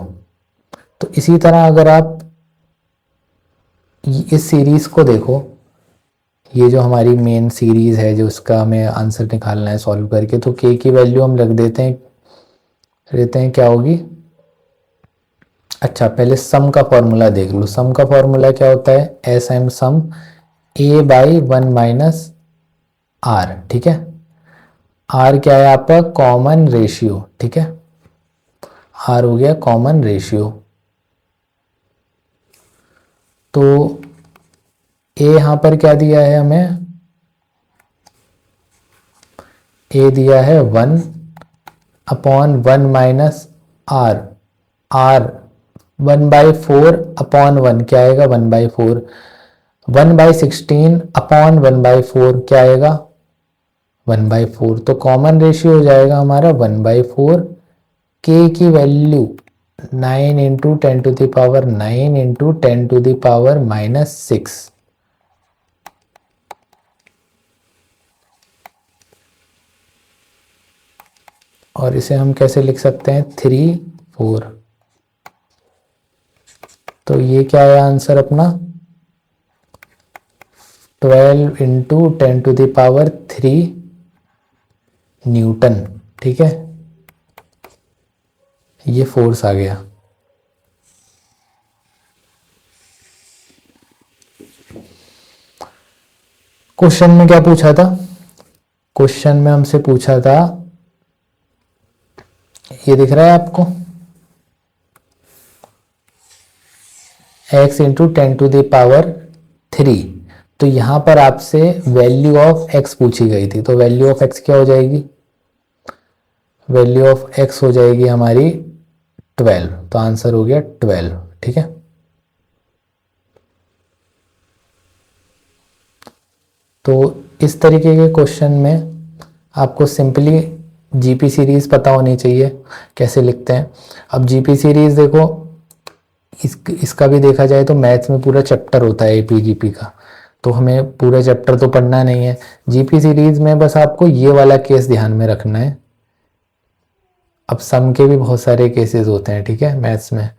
तो इसी तरह अगर आप इस सीरीज को देखो, ये जो हमारी मेन सीरीज है जो उसका हमें आंसर निकालना है सॉल्व करके, तो के की वैल्यू हम रख देते हैं क्या होगी। अच्छा पहले सम का फॉर्मूला देख लो, सम का फॉर्मूला क्या होता है, S M sum A by 1 minus r, ठीक है। आर क्या है आपका, कॉमन रेशियो, ठीक है, आर हो गया कॉमन रेशियो। तो ए यहां पर क्या दिया है हमें, ए दिया है 1 upon 1 minus r, r 1/4 upon 1 क्या आएगा, 1/4, 1/16 अपॉन 1/4 क्या आएगा, 1/4। तो कॉमन रेशियो हो जाएगा हमारा 1/4। के की वैल्यू 9 इंटू 10⁻⁹ इंटू 10⁻⁻6, और इसे हम कैसे लिख सकते हैं, 3, 4। तो ये क्या है आंसर अपना, 12 इंटू 10⁻³ न्यूटन, ठीक है, ये फोर्स आ गया। क्वेश्चन में क्या पूछा था, क्वेश्चन में हमसे पूछा था, ये दिख रहा है आपको, x इंटू 10⁻3। तो यहां पर आपसे वैल्यू ऑफ x पूछी गई थी, तो वैल्यू ऑफ x क्या हो जाएगी, वैल्यू ऑफ x हो जाएगी हमारी 12, तो आंसर हो गया 12, ठीक है। तो इस तरीके के क्वेश्चन में आपको सिंपली जीपी सीरीज पता होनी चाहिए कैसे लिखते हैं। अब जीपी सीरीज देखो, इसका भी देखा जाए तो मैथ्स में पूरा चैप्टर होता है एपी जीपी का, तो हमें पूरा चैप्टर तो पढ़ना नहीं है। जीपी सीरीज में बस आपको ये वाला केस ध्यान में रखना है। अब सम के भी बहुत सारे केसेस होते हैं, ठीक है, मैथ्स में,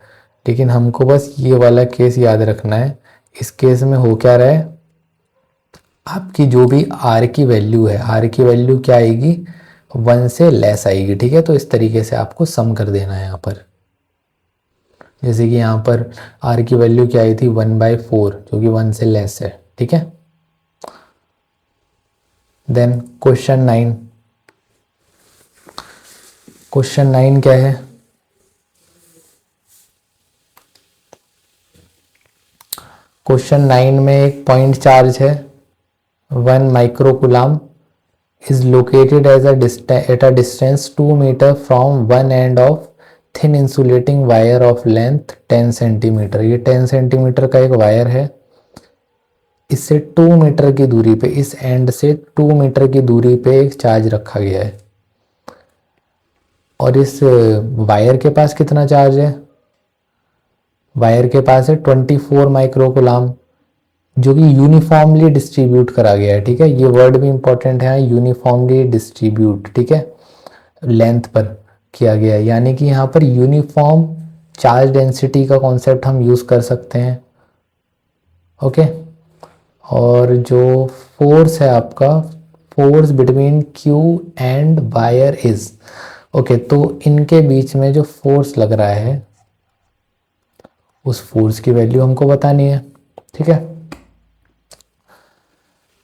लेकिन हमको बस ये वाला केस याद रखना है। इस केस में हो क्या रहा है, आपकी जो भी आर की वैल्यू है, आर की वैल्यू क्या आएगी, 1 से लेस आएगी, ठीक है। तो इस तरीके से आपको सम कर देना है यहाँ पर। जैसे कि यहाँ पर आर की वैल्यू क्या आई थी, 1/4, जो कि 1 से लेस है, ठीक है। देन क्वेश्चन 9, क्वेश्चन 9 क्या है, क्वेश्चन 9 में एक पॉइंट चार्ज है 1 microcoulomb is located as at a distance 2 meter from one end of thin insulating wire of length 10 centimetre. ये 10 सेंटीमीटर का एक वायर है, इससे 2 मीटर की दूरी पे, इस एंड से 2 मीटर की दूरी पे एक चार्ज रखा गया है। और इस वायर के पास कितना चार्ज है, वायर के पास है 24 माइक्रोकूलम, जो कि यूनिफॉर्मली डिस्ट्रीब्यूट करा गया है, ठीक है। ये वर्ड भी इंपॉर्टेंट है, यूनिफॉर्मली डिस्ट्रीब्यूट, ठीक है, लेंथ पर किया गया है, यानी कि यहाँ पर यूनिफॉर्म चार्ज डेंसिटी का कॉन्सेप्ट हम यूज कर सकते हैं, ओके। और जो फोर्स है आपका, force between Q and wire is, okay, तो इनके बीच में जो फोर्स लग रहा है, उस फोर्स की वैल्यू हमको बतानी है, ठीक है।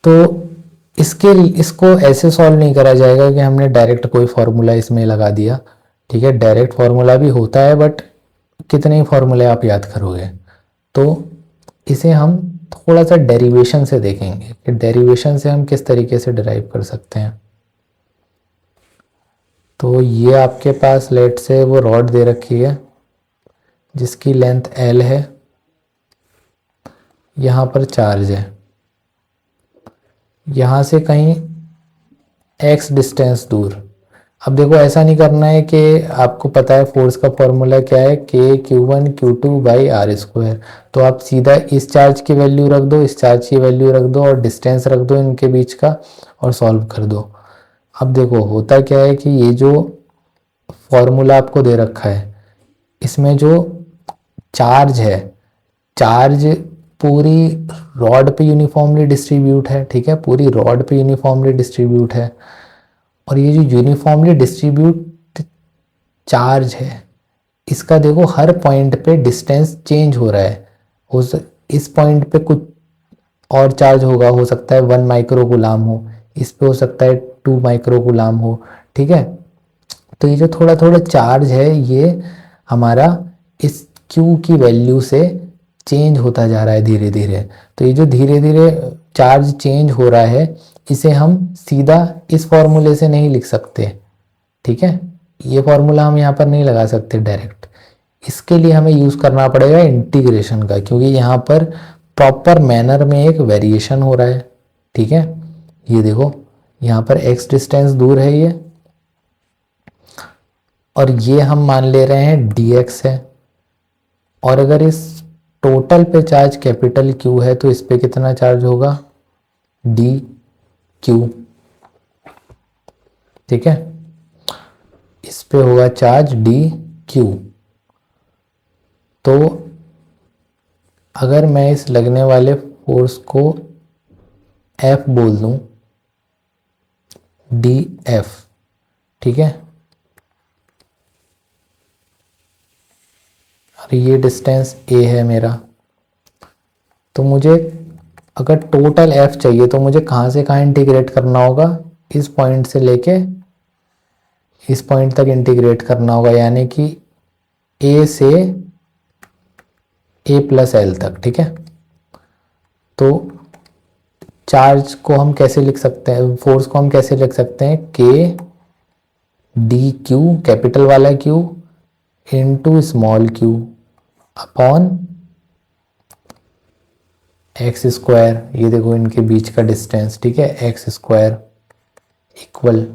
तो इसको ऐसे सॉल्व नहीं करा जाएगा कि हमने डायरेक्ट कोई फॉर्मूला इसमें लगा दिया, ठीक है। डायरेक्ट फॉर्मूला भी होता है, बट कितने फॉर्मूले आप याद करोगे। तो इसे हम थोड़ा सा डेरिवेशन से देखेंगे कि डेरिवेशन से हम किस तरीके से डिराइव कर सकते हैं। तो ये आपके पास लेट से वो रॉड दे रखी है जिसकी लेंथ L है, यहाँ पर चार्ज है, यहाँ से कहीं x डिस्टेंस दूर। अब देखो ऐसा नहीं करना है कि आपको पता है फोर्स का फॉर्मूला क्या है, K(Q1Q2/r²। तो आप सीधा इस चार्ज की वैल्यू रख दो, इस चार्ज की वैल्यू रख दो और डिस्टेंस रख दो इनके बीच का और सॉल्व कर दो। अब देखो होता क्या है कि ये जो फॉर्मूला आपको दे रखा है, इसमें जो चार्ज है, चार्ज पूरी रॉड पे यूनिफॉर्मली डिस्ट्रीब्यूट है, ठीक है, पूरी रॉड पे यूनिफॉर्मली डिस्ट्रीब्यूट है। और ये जो यूनिफॉर्मली डिस्ट्रीब्यूट चार्ज है, इसका देखो हर पॉइंट पे डिस्टेंस चेंज हो रहा है। इस पॉइंट पे कुछ और चार्ज होगा, हो सकता है 1 माइक्रोकूलम हो, इस पे हो सकता है 2 माइक्रोकूलम हो, ठीक है। तो ये जो थोड़ा थोड़ा चार्ज है, ये हमारा इस Q की वैल्यू से चेंज होता जा रहा है धीरे धीरे। तो ये जो धीरे धीरे चार्ज चेंज हो रहा है, इसे हम सीधा इस फॉर्मूले से नहीं लिख सकते, ठीक है। ये फॉर्मूला हम यहाँ पर नहीं लगा सकते डायरेक्ट, इसके लिए हमें यूज करना पड़ेगा इंटीग्रेशन का, क्योंकि यहाँ पर प्रॉपर मैनर में एक वेरिएशन हो रहा है, ठीक है। ये देखो यहाँ पर x डिस्टेंस दूर है ये, और ये हम मान ले रहे हैं dx है। और अगर इस टोटल पे चार्ज कैपिटल Q है तो इस पे कितना चार्ज होगा, dq, ठीक है, इस पे होगा चार्ज dq। तो अगर मैं इस लगने वाले फोर्स को F बोल दूं, dF, ठीक है, और ये डिस्टेंस a है मेरा, तो मुझे अगर टोटल F चाहिए तो मुझे कहाँ से कहाँ इंटीग्रेट करना होगा, इस पॉइंट से लेके इस पॉइंट तक इंटीग्रेट करना होगा, यानी कि A से A+L तक, ठीक है। तो चार्ज को हम कैसे लिख सकते हैं, फोर्स को हम कैसे लिख सकते हैं, K dQ, कैपिटल वाला Q into small q upon x square, ये देखो इनके बीच का डिस्टेंस, ठीक है, एक्स स्क्वायर इक्वल।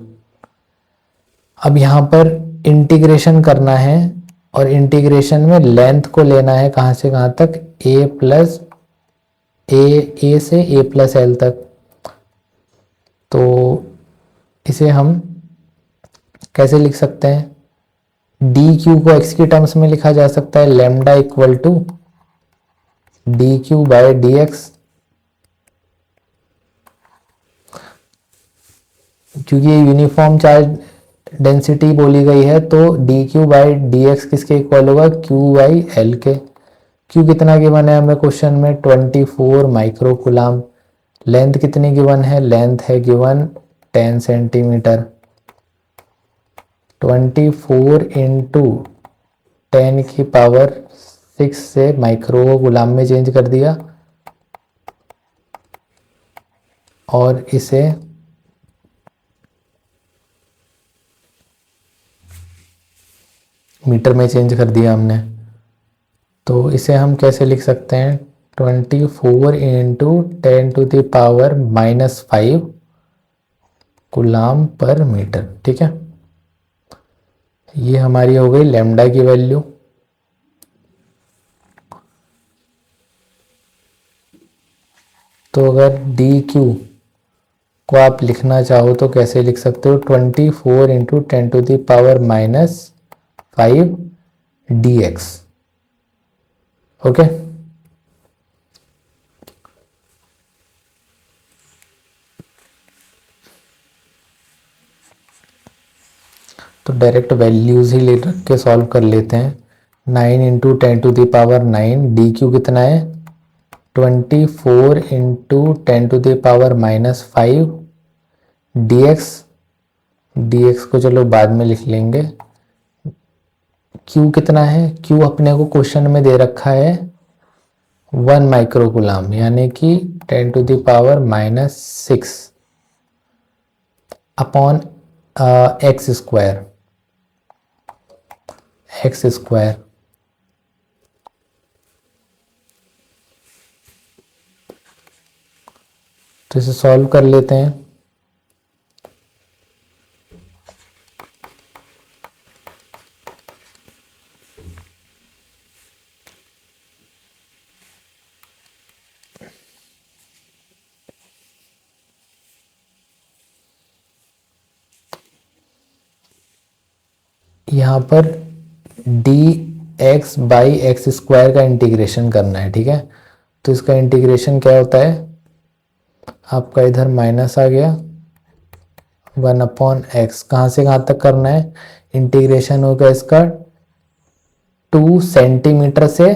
अब यहाँ पर इंटीग्रेशन करना है और इंटीग्रेशन में लेंथ को लेना है कहाँ से कहाँ तक, ए प्लस ए से ए प्लस एल तक। तो इसे हम कैसे लिख सकते हैं, डी क्यू को एक्स की टर्म्स में लिखा जा सकता है, lambda equal to d q by d x, क्योंकि ये यूनिफॉर्म चार्ज डेंसिटी बोली गई है तो d q by d x किसके इक्वल होगा, क्यू बाई एल के। क्यू कितना गिवन है हमें क्वेश्चन में, 24 माइक्रो कूलाम। लेंथ कितनी गिवन है, लेंथ है गिवन 10 सेंटीमीटर। 24 इंटू 10 की पावर 6 से माइक्रो को गुलाम में चेंज कर दिया और इसे मीटर में चेंज कर दिया हमने। तो इसे हम कैसे लिख सकते हैं, 24 into 10 to the power -5 coulomb per metre, ठीक है। ये हमारी हो गई लैम्डा की वैल्यू। तो अगर डी क्यू को आप लिखना चाहो तो कैसे लिख सकते हो, 24 into 10 to the power -5 d x, okay. तो डायरेक्ट वैल्यूज ही ले रख के सॉल्व कर लेते हैं। 9 into 10 to the power 9, d q कितना है, 24 into 10 to the power -5 d x को चलो बाद में लिख लेंगे। क्यू कितना है, क्यू अपने को क्वेश्चन में दे रखा है 1 माइक्रो कूलाम, यानी कि 10 to the power -6 upon x square, तो इसे सॉल्व कर लेते हैं। यहाँ पर d x by x square का इंटीग्रेशन करना है, ठीक है। तो इसका इंटीग्रेशन क्या होता है, आपका इधर माइनस आ गया 1 अपॉन एक्स, कहाँ से कहाँ तक करना है, इंटीग्रेशन होगा इसका 2 सेंटीमीटर से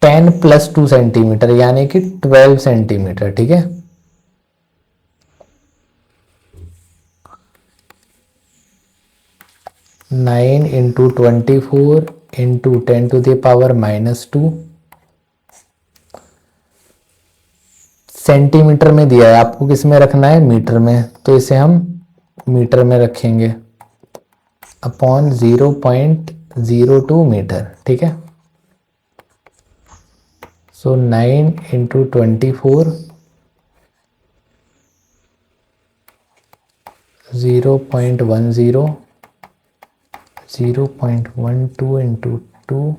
10 + 2 सेंटीमीटर, यानी कि 12 सेंटीमीटर, ठीक है। Nine into 24 into 10 to the power -2 centimetre में दिया है, आपको किस में रखना है, मीटर में, तो इसे हम मीटर में रखेंगे अपॉन 0.02 मीटर, ठीक है। सो 9 इंटू 24 0.10 0.12 इंटू 2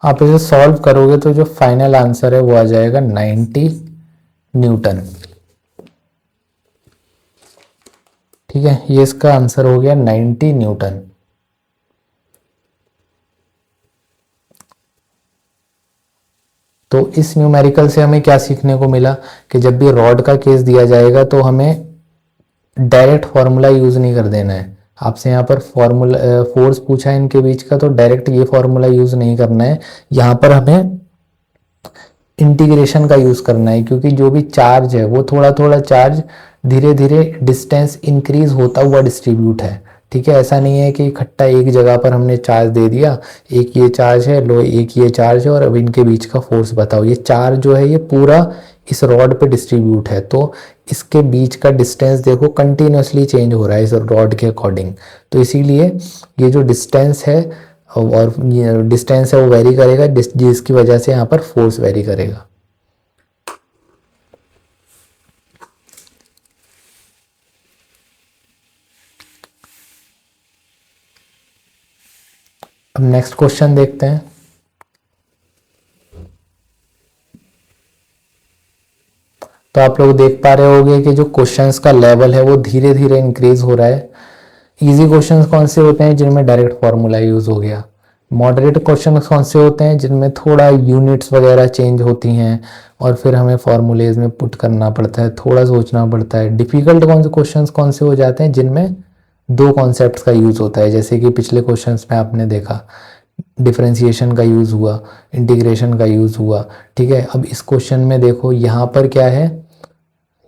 आप इसे सॉल्व करोगे तो जो फाइनल आंसर है वो आ जाएगा 90 न्यूटन, ठीक है। ये इसका आंसर हो गया 90 न्यूटन। तो इस न्यूमेरिकल से हमें क्या सीखने को मिला कि जब भी रॉड का केस दिया जाएगा तो हमें डायरेक्ट फॉर्मूला यूज नहीं कर देना है, आपसे यहाँ पर फॉर्मूला फोर्स पूछा है इनके बीच का, तो डायरेक्ट ये फॉर्मूला यूज़ नहीं करना है, यहाँ पर हमें इंटीग्रेशन का यूज़ करना है, क्योंकि जो भी चार्ज है वो थोड़ा थोड़ा चार्ज धीरे धीरे डिस्टेंस इंक्रीज होता हुआ डिस्ट्रीब्यूट है। ठीक है, ऐसा नहीं है कि इकट्ठा एक जगह पर हमने चार्ज दे दिया, एक ये चार्ज है, लो एक ये चार्ज है और अब इनके बीच का फोर्स बताओ। ये चार्ज जो है ये पूरा इस रॉड पे डिस्ट्रीब्यूट है, तो इसके बीच का डिस्टेंस देखो कंटिन्यूसली चेंज हो रहा है इस रॉड के अकॉर्डिंग। तो इसीलिए ये जो डिस्टेंस है और ये डिस्टेंस है वो वेरी करेगा, जिसकी वजह से यहाँ पर फोर्स वेरी करेगा। अब नेक्स्ट क्वेश्चन देखते हैं। तो आप लोग देख पा रहे होंगे कि जो क्वेश्चंस का लेवल है वो धीरे धीरे इंक्रीज हो रहा है। इजी क्वेश्चंस कौन से होते हैं जिनमें डायरेक्ट फॉर्मूला यूज हो गया, मॉडरेट क्वेश्चन कौन से होते हैं जिनमें थोड़ा यूनिट्स वगैरह चेंज होती हैं और फिर हमें फॉर्मूलेज में पुट करना पड़ता है, थोड़ा सोचना पड़ता है। डिफिकल्ट कौन से क्वेश्चंस कौन से हो जाते हैं जिनमें दो कॉन्सेप्ट्स का यूज होता है, जैसे कि पिछले क्वेश्चंस में आपने देखा डिफरेंशिएशन का यूज हुआ, इंटीग्रेशन का यूज हुआ। ठीक है, अब इस क्वेश्चन में देखो यहाँ पर क्या है,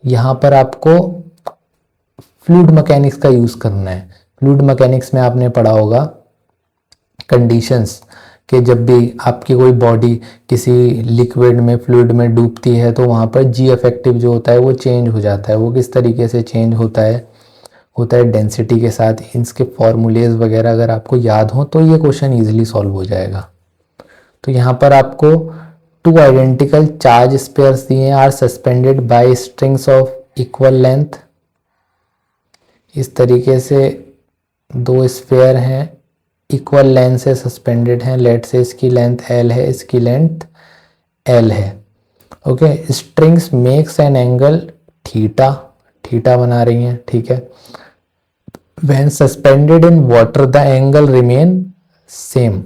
यहाँ पर आपको फ्लूइड मैकेनिक्स का यूज करना है। फ्लूइड मैकेनिक्स में आपने पढ़ा होगा कंडीशंस कि जब भी आपकी कोई बॉडी किसी लिक्विड में फ्लूइड में डूबती है तो वहाँ पर जी इफेक्टिव जो होता है वो चेंज हो जाता है। वो किस तरीके से चेंज होता है डेंसिटी के साथ। इसके फॉर्मूलेज वगैरह अगर आपको याद हो तो ये क्वेश्चन इजीली सॉल्व हो जाएगा। तो यहाँ पर आपको टू आइडेंटिकल चार्ज स्पेयर्स दिए are suspended by strings of equal length. इस तरीके से दो स्फेयर हैं, इक्वल लेंथ से सस्पेंडेड हैं। लेट से इसकी लेंथ L है, इसकी लेंथ L है। Okay, strings makes an angle theta, theta बना रही हैं। ठीक है, when suspended in water the angle remain same.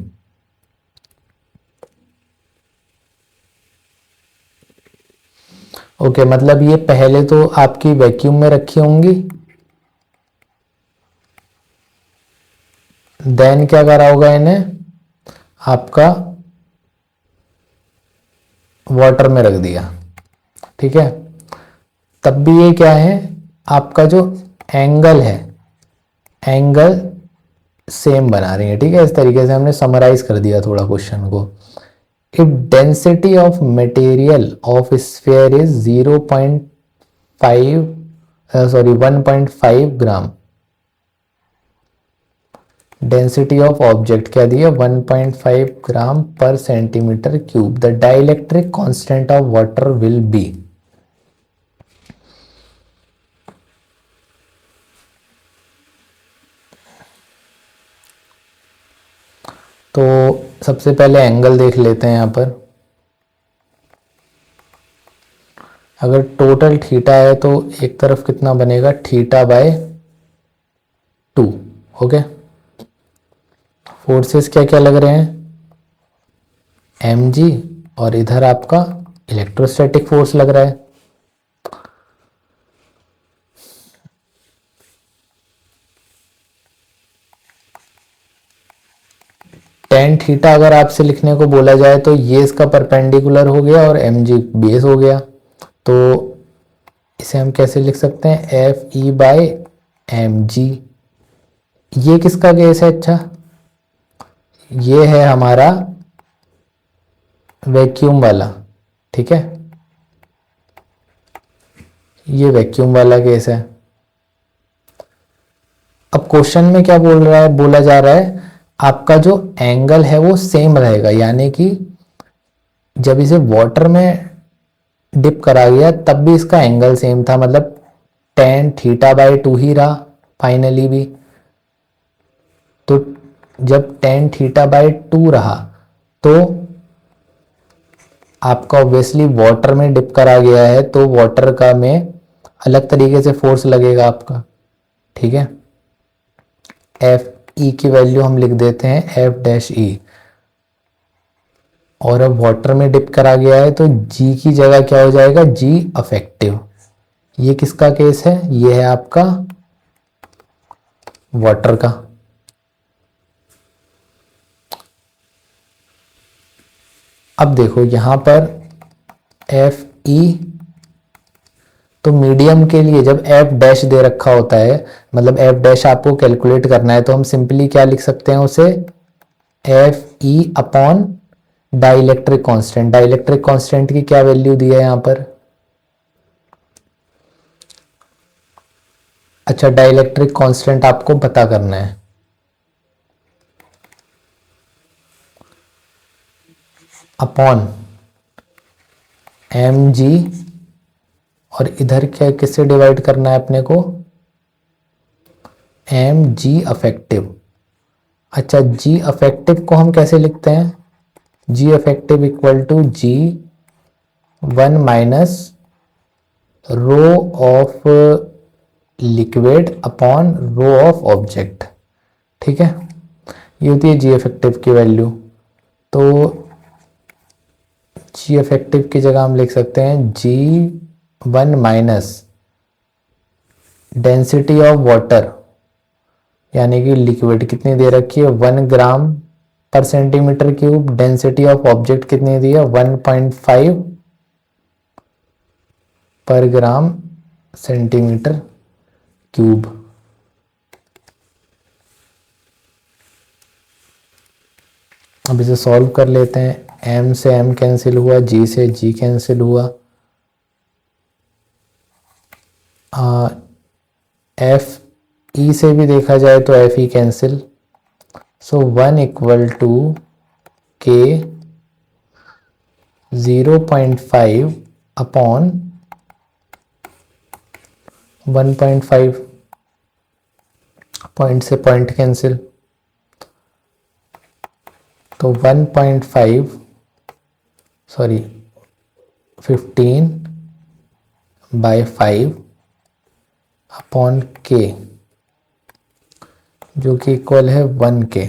Okay, मतलब ये पहले तो आपकी वैक्यूम में रखी होंगी, देन क्या करा होगा इन्हें आपका वाटर में रख दिया। ठीक है, तब भी ये क्या है, आपका जो एंगल है एंगल सेम बना रही है। ठीक है, इस तरीके से हमने समराइज कर दिया थोड़ा क्वेश्चन को। If density of material of sphere is 1.5 gram, density of object क्या दी है 1.5 ग्राम पर centimetre cube, the dielectric constant of water will be. तो सबसे पहले एंगल देख लेते हैं यहाँ पर। अगर टोटल थीटा है तो एक तरफ कितना बनेगा, थीटा बाय 2। ओके, फोर्सेस क्या क्या लग रहे हैं, mg, और इधर आपका इलेक्ट्रोस्टैटिक फोर्स लग रहा है। टेन थीटा अगर आपसे लिखने को बोला जाए तो ये इसका परपेंडिकुलर हो गया और mg बेस हो गया। तो इसे हम कैसे लिख सकते हैं, F E by m g. ये किसका केस है, अच्छा ये है हमारा वैक्यूम वाला। ठीक है, ये वैक्यूम वाला केस है। अब क्वेश्चन में क्या बोल रहा है, बोला जा रहा है आपका जो एंगल है वो सेम रहेगा, यानी कि जब इसे वाटर में डिप करा गया तब भी इसका एंगल सेम था, मतलब टेन थीटा बाय 2 ही रहा फाइनली भी। तो जब टेन थीटा बाय 2 रहा तो आपका ऑब्वियसली वाटर में डिप करा गया है तो वाटर का में अलग तरीके से फोर्स लगेगा आपका। ठीक है, एफ ई की वैल्यू हम लिख देते हैं एफ डैश ई, और अब वाटर में डिप करा गया है तो जी की जगह क्या हो जाएगा, जी अफेक्टिव। ये किसका केस है, ये है आपका वाटर का। अब देखो यहां पर एफ ई, तो मीडियम के लिए जब एफ डैश दे रखा होता है, मतलब एफ डैश आपको कैलकुलेट करना है, तो हम सिंपली क्या लिख सकते हैं उसे, F E upon dielectric constant. Dielectric constant की क्या वैल्यू दी है यहां पर, अच्छा डाइलेक्ट्रिक कांस्टेंट आपको पता करना है, अपॉन एम जी, और इधर क्या किससे डिवाइड करना है अपने को, एम जी अफेक्टिव। अच्छा जी अफेक्टिव को हम कैसे लिखते हैं, g effective equal to g 1 - rho of liquid upon rho of object. ठीक है, ये होती है जी इफेक्टिव की वैल्यू। तो जी इफेक्टिव की जगह हम लिख सकते हैं G1 - डेंसिटी ऑफ वाटर, यानी कि लिक्विड कितनी दे रखी है 1 ग्राम/सेंटीमीटर क्यूब, डेंसिटी ऑफ ऑब्जेक्ट कितनी दी है 1.5 पर ग्राम सेंटीमीटर क्यूब। अब इसे सॉल्व कर लेते हैं, m से m कैंसिल हुआ, g से g कैंसिल हुआ, एफ ई से भी देखा जाए तो एफ ई कैंसिल, सो 1 = k 0.5 अपॉन 1.5, पॉइंट से पॉइंट कैंसिल, तो 1.5 सॉरी 15/5 अपॉन के, जो कि इक्वल है 1k।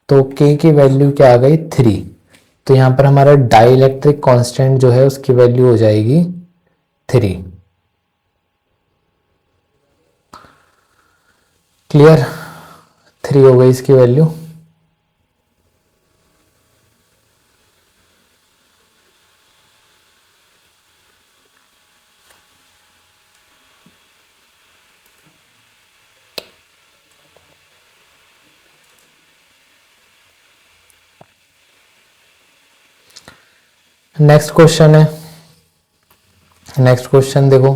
तो k की वैल्यू क्या आ गई 3। तो यहाँ पर हमारा डाइलेक्ट्रिक कांस्टेंट जो है उसकी वैल्यू हो जाएगी 3। क्लियर, 3 हो गई इसकी वैल्यू। नेक्स्ट क्वेश्चन है, नेक्स्ट क्वेश्चन देखो,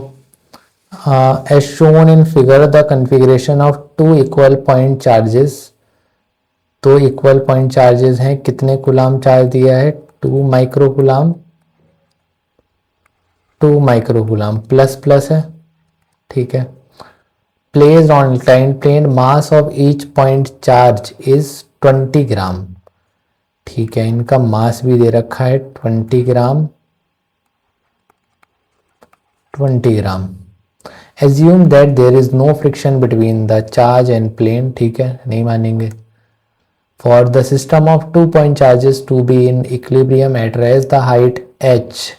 as shown in figure the configuration of 2 equal point charges. 2 equal point charges हैं, कितने कूलाम चार्ज दिया है 2 माइक्रोकूलाम, 2 माइक्रोकूलाम प्लस प्लस है, ठीक है। Placed on inclined plane, mass of each point charge is 20 gram, ठीक है। इनका मास भी दे रखा है 20 gram, 20 gram. Assume that there is no friction between the charge and plane, ठीक है, नहीं मानेंगे। For the system of 2 point charges to be in equilibrium at rest the height h,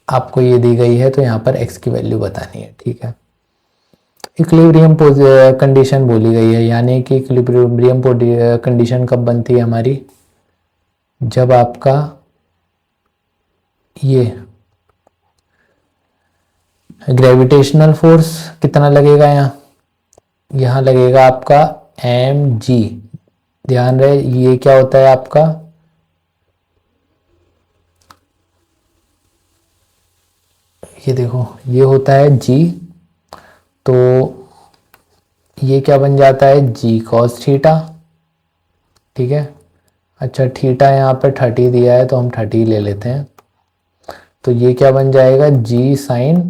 आपको ये दी गई है तो यहाँ पर x की वैल्यू बतानी है, ठीक है। इक्विलिब्रियम कंडीशन बोली गई है, यानी कि इक्विलिब्रियम कंडीशन कब बनती है हमारी, जब आपका ये ग्रेविटेशनल फोर्स कितना लगेगा, यहाँ लगेगा आपका mg। ध्यान रहे ये क्या होता है आपका, ये देखो ये होता है g, तो ये क्या बन जाता है g cos थीटा, ठीक है। अच्छा थीटा यहाँ पे 30 दिया है तो हम 30 ले लेते हैं, तो ये क्या बन जाएगा g sin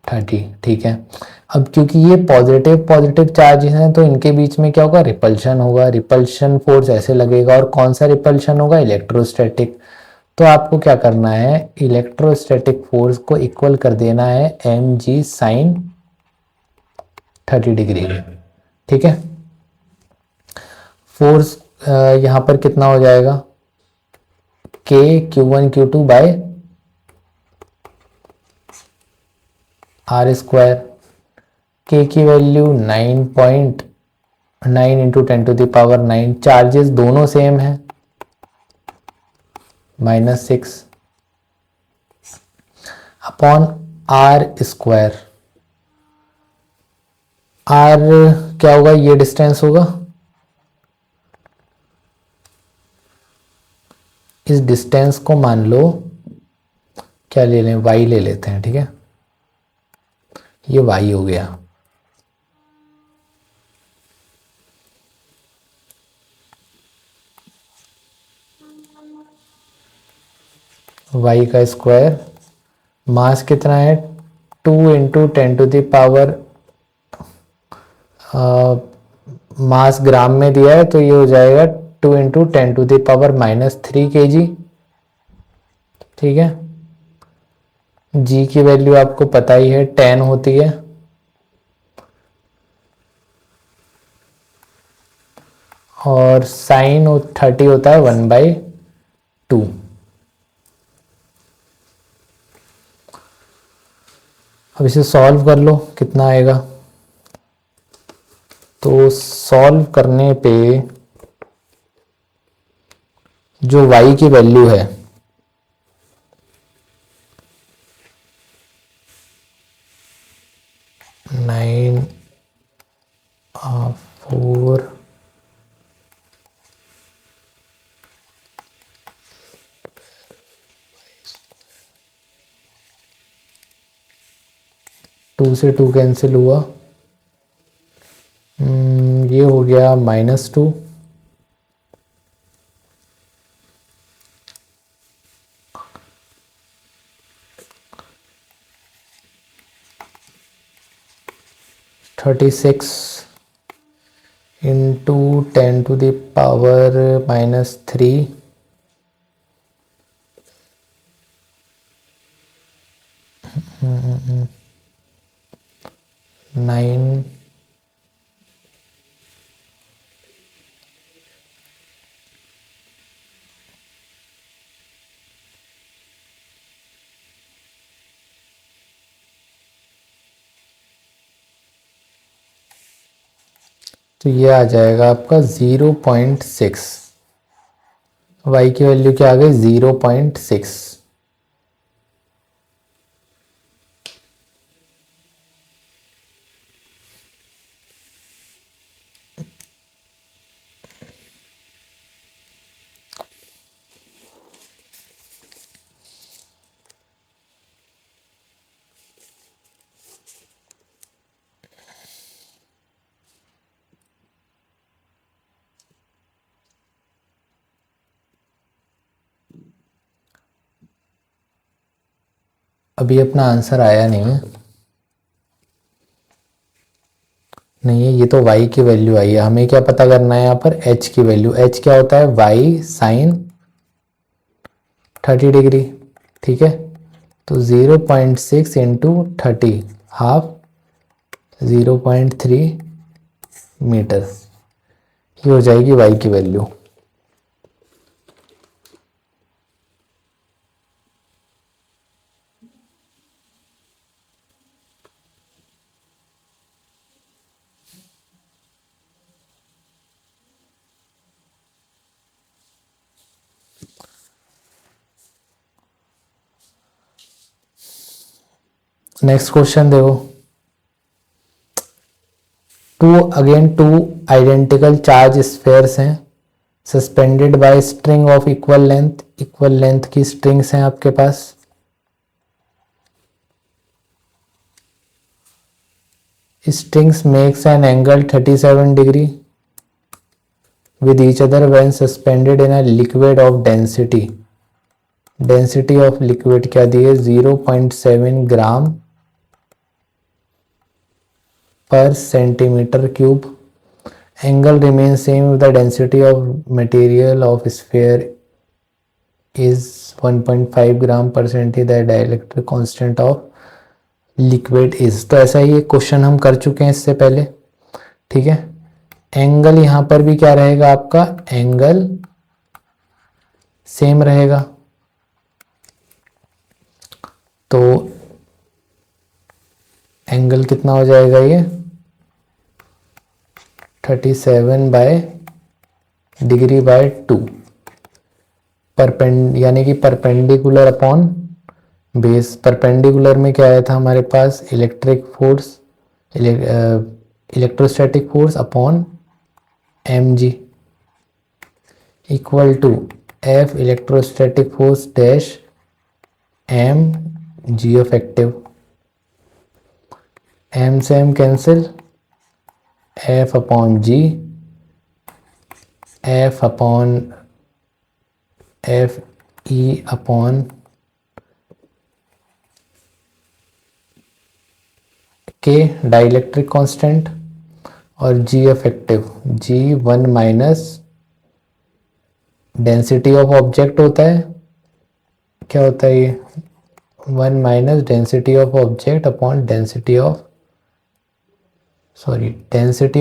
30, ठीक है। अब क्योंकि ये पॉजिटिव पॉजिटिव चार्जेस हैं तो इनके बीच में क्या होगा, रिपल्शन होगा, रिपल्शन फोर्स ऐसे लगेगा, और कौन सा रिपल्शन होगा, इलेक्ट्रोस्टैटिक। तो आपको क्या करना है, इलेक्ट्रोस्टैटिक फोर्स को इक्वल कर देना है mg sin 30 डिग्री, ठीक है। फोर्स यहाँ पर कितना हो जाएगा, k q1 q2 bye r square, के की वैल्यू 9.9 इंटू 10⁻⁹। चार्जेस दोनों सेम है, -6 अपॉन आर स्क्वायर। आर क्या होगा, ये डिस्टेंस होगा। इस डिस्टेंस को मान लो क्या ले लें, y ले लेते हैं, ठीक है। ये y हो गया। y का स्क्वायर, मास कितना है 2 इंटू 10⁻, मास ग्राम में दिया है तो ये हो जाएगा 2 इंटू 10⁻³ kg, ठीक है। g की वैल्यू आपको पता ही है 10 होती है, और साइन 30 होता है 1/2। अब इसे सॉल्व कर लो, कितना आएगा। तो सॉल्व करने पे जो y की वैल्यू है 9/4 2 से 2 कैंसिल हुआ, ये हो गया -2। (36 इंटू 10⁻³ 9। तो ये आ जाएगा आपका 0.6। y की वैल्यू क्या आ गई 0.6। अभी अपना आंसर आया नहीं है, नहीं है, ये तो y की वैल्यू आई है। हमें क्या पता करना है यहाँ पर, h की वैल्यू। h क्या होता है, y साइन 30°, ठीक है। तो 0.6 इंटू 30, हाफ 0.3 मीटर, ये हो जाएगी y की वैल्यू। नेक्स्ट क्वेश्चन देखो। टू आइडेंटिकल चार्ज स्फेयर्स हैं suspended by string of equal length की स्ट्रिंग्स हैं आपके पास। Strings makes an angle 37° with each other when suspended in a liquid of density of liquid क्या दी है 0.7 ग्राम पर centimetre cube. Angle remain same if the density of material of sphere is 1.5 ग्राम पर senti, the dielectric constant of liquid is। तो ऐसा ही एक question हम कर चुके हैं इससे पहले, ठीक है। एंगल यहां पर भी क्या रहेगा आपका, एंगल सेम रहेगा। तो एंगल कितना हो जाएगा ये 37/डिग्री/2 यानी कि परपेंडिकुलर अपॉन बेस। परपेंडिकुलर में क्या आया था हमारे पास electric force, electrostatic force upon mg equal to F electrostatic force dash m g effective. m से m cancel, F upon g, F upon F E upon K dielectric constant और g effective g 1 minus density of object होता है। क्या होता है ये 1 minus density of object upon density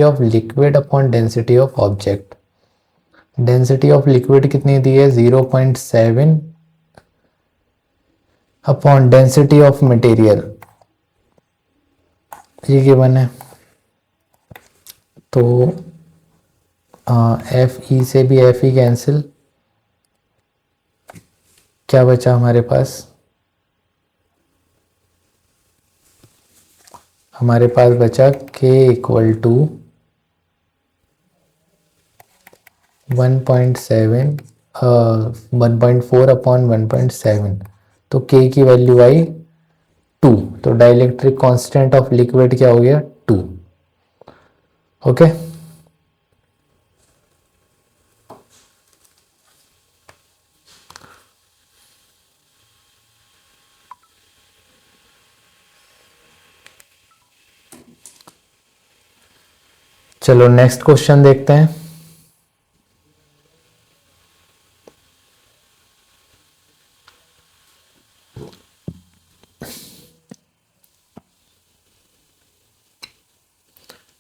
of liquid upon density of object. Density of liquid कितनी दी है 0.7 अपॉन डेंसिटी ऑफ मटेरियल ये गिवन है। तो एफ ई से भी एफ ई कैंसिल, क्या बचा हमारे पास बचा k इक्वल टू 1.4 अपॉन 1.7, तो k की वैल्यू आई 2। तो डाइलेक्ट्रिक कांस्टेंट ऑफ लिक्विड क्या हो गया 2। ओके चलो नेक्स्ट क्वेश्चन देखते हैं।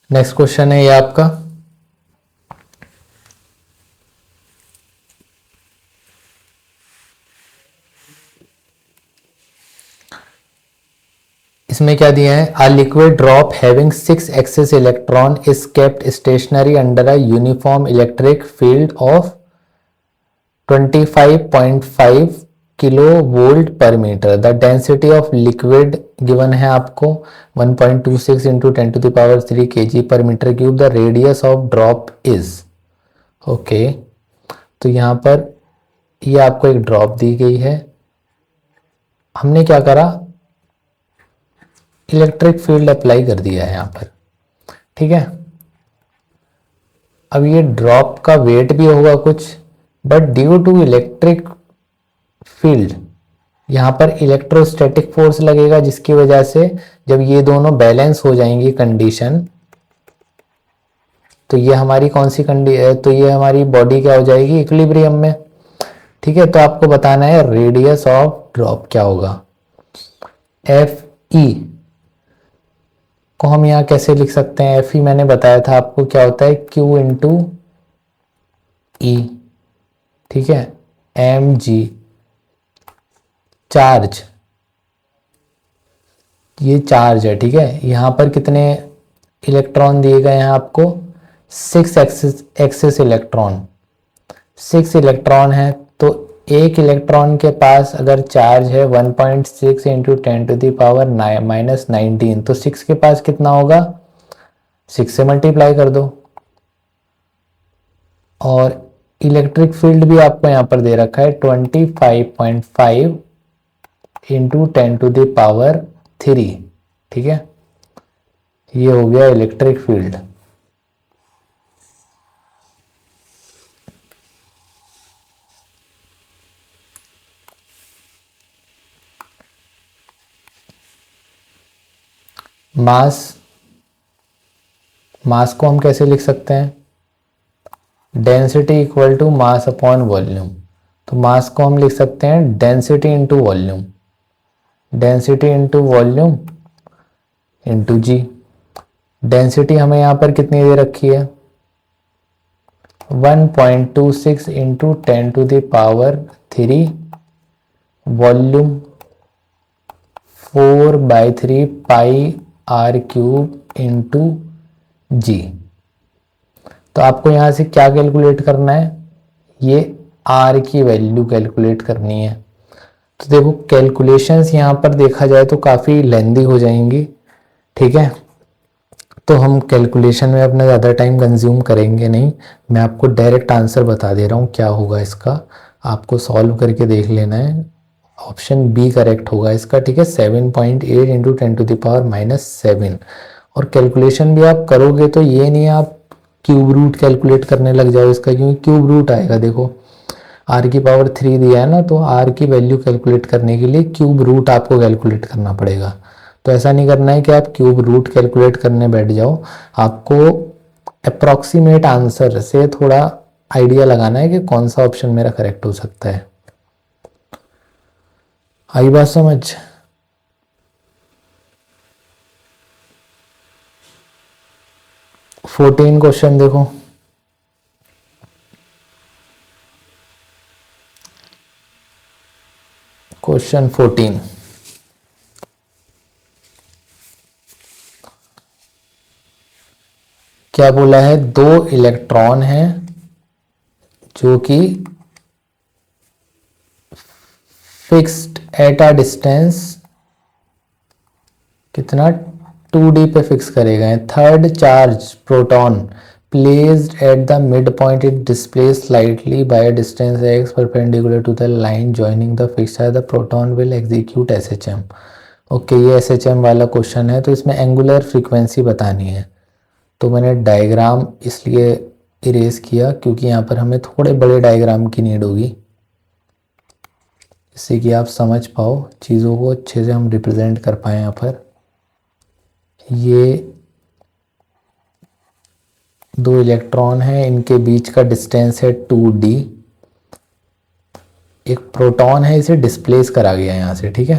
नेक्स्ट क्वेश्चन है ये आपका, इसमें क्या दिया है a liquid drop having 6 excess electron is kept stationary under a uniform electric field of 25.5 kilo volt पर metre. The density of liquid given है आपको 1.26 इंटू 10⁻³ kg पर metre cube. The radius of drop is okay. तो यहाँ पर ये आपको एक ड्रॉप दी गई है, हमने क्या करा इलेक्ट्रिक फील्ड अप्लाई कर दिया है यहाँ पर, ठीक है। अब ये ड्रॉप का वेट भी होगा कुछ, but due to electric field यहाँ पर इलेक्ट्रोस्टैटिक फोर्स लगेगा, जिसकी वजह से जब ये दोनों बैलेंस हो जाएंगी कंडीशन, तो ये हमारी कौन सी कंडीशन, तो ये हमारी बॉडी क्या हो जाएगी इक्विलिब्रियम में, ठीक है। तो आपको बताना है रेडियस ऑफ ड्रॉप क्या होगा। एफ ई को हम यहाँ कैसे लिख सकते हैं, एफ ई मैंने बताया था आपको क्या होता है क्यू इंटू ई, ठीक है। एम जी चार्ज, ये चार्ज है, ठीक है। यहाँ पर कितने इलेक्ट्रॉन दिए गए हैं आपको 6 एक्सेस इलेक्ट्रॉन, 6 इलेक्ट्रॉन है। तो एक इलेक्ट्रॉन के पास अगर चार्ज है 1.6 इंटू 10⁻⁻19, तो 6 के पास कितना होगा 6 से मल्टीप्लाई कर दो। और इलेक्ट्रिक फील्ड भी आपको यहाँ पर दे रखा है 25.5 इंटू 10⁻3, ठीक है। ये हो गया इलेक्ट्रिक फील्ड। मास को हम कैसे लिख सकते हैं, density equal to mass upon volume. तो मास को हम लिख सकते हैं density into volume, density into volume into g. Density हमें यहाँ पर कितनी दे रखी है 1.26 into 10⁻3, volume 4/3 pi r cube into g. तो आपको यहाँ से क्या कैलकुलेट करना है, ये आर की वैल्यू कैलकुलेट करनी है। तो देखो कैलकुलेशंस यहाँ पर देखा जाए तो काफ़ी लेंदी हो जाएंगी, ठीक है। तो हम कैलकुलेशन में अपना ज़्यादा टाइम कंज्यूम करेंगे नहीं, मैं आपको डायरेक्ट आंसर बता दे रहा हूँ क्या होगा इसका, आपको सॉल्व करके देख लेना है। ऑप्शन बी करेक्ट होगा इसका, ठीक है। 7.8 इंटू 10⁻⁻7। और कैलकुलेशन भी आप करोगे तो ये नहीं आप क्यूब रूट कैलकुलेट करने लग जाओ इसका, क्योंकि क्यूब रूट आएगा। देखो आर की पावर 3 दिया है ना, तो आर की वैल्यू कैलकुलेट करने के लिए क्यूब रूट आपको कैलकुलेट करना पड़ेगा। तो ऐसा नहीं करना है कि आप क्यूब रूट कैलकुलेट करने बैठ जाओ, आपको अप्रॉक्सीमेट आंसर से थोड़ा आइडिया लगाना है कि कौन सा ऑप्शन मेरा करेक्ट हो सकता है। आई बात समझ? फोर्टीन क्वेश्चन देखो, क्वेश्चन 14। क्या बोला है, दो इलेक्ट्रॉन हैं जो कि फिक्स्ड एट अ डिस्टेंस कितना 2d पे फिक्स करे गए। Third charge proton placed at the mid point it displace slightly by distance x perpendicular to the line joining the fixer the proton will execute SHM. Okay, ये SHM वाला क्वेश्चन है, तो इसमें एंगुलर फ्रीक्वेंसी बतानी है। तो मैंने डायग्राम इसलिए इरेज किया क्योंकि यहाँ पर हमें थोड़े बड़े डायग्राम की नीड होगी, जिससे कि आप समझ पाओ चीज़ों को अच्छे से, हम रिप्रेजेंट कर पाए यहाँ पर। ये दो इलेक्ट्रॉन हैं, इनके बीच का डिस्टेंस है 2d। एक प्रोटॉन है, इसे डिस्प्लेस करा गया यहाँ से, ठीक है।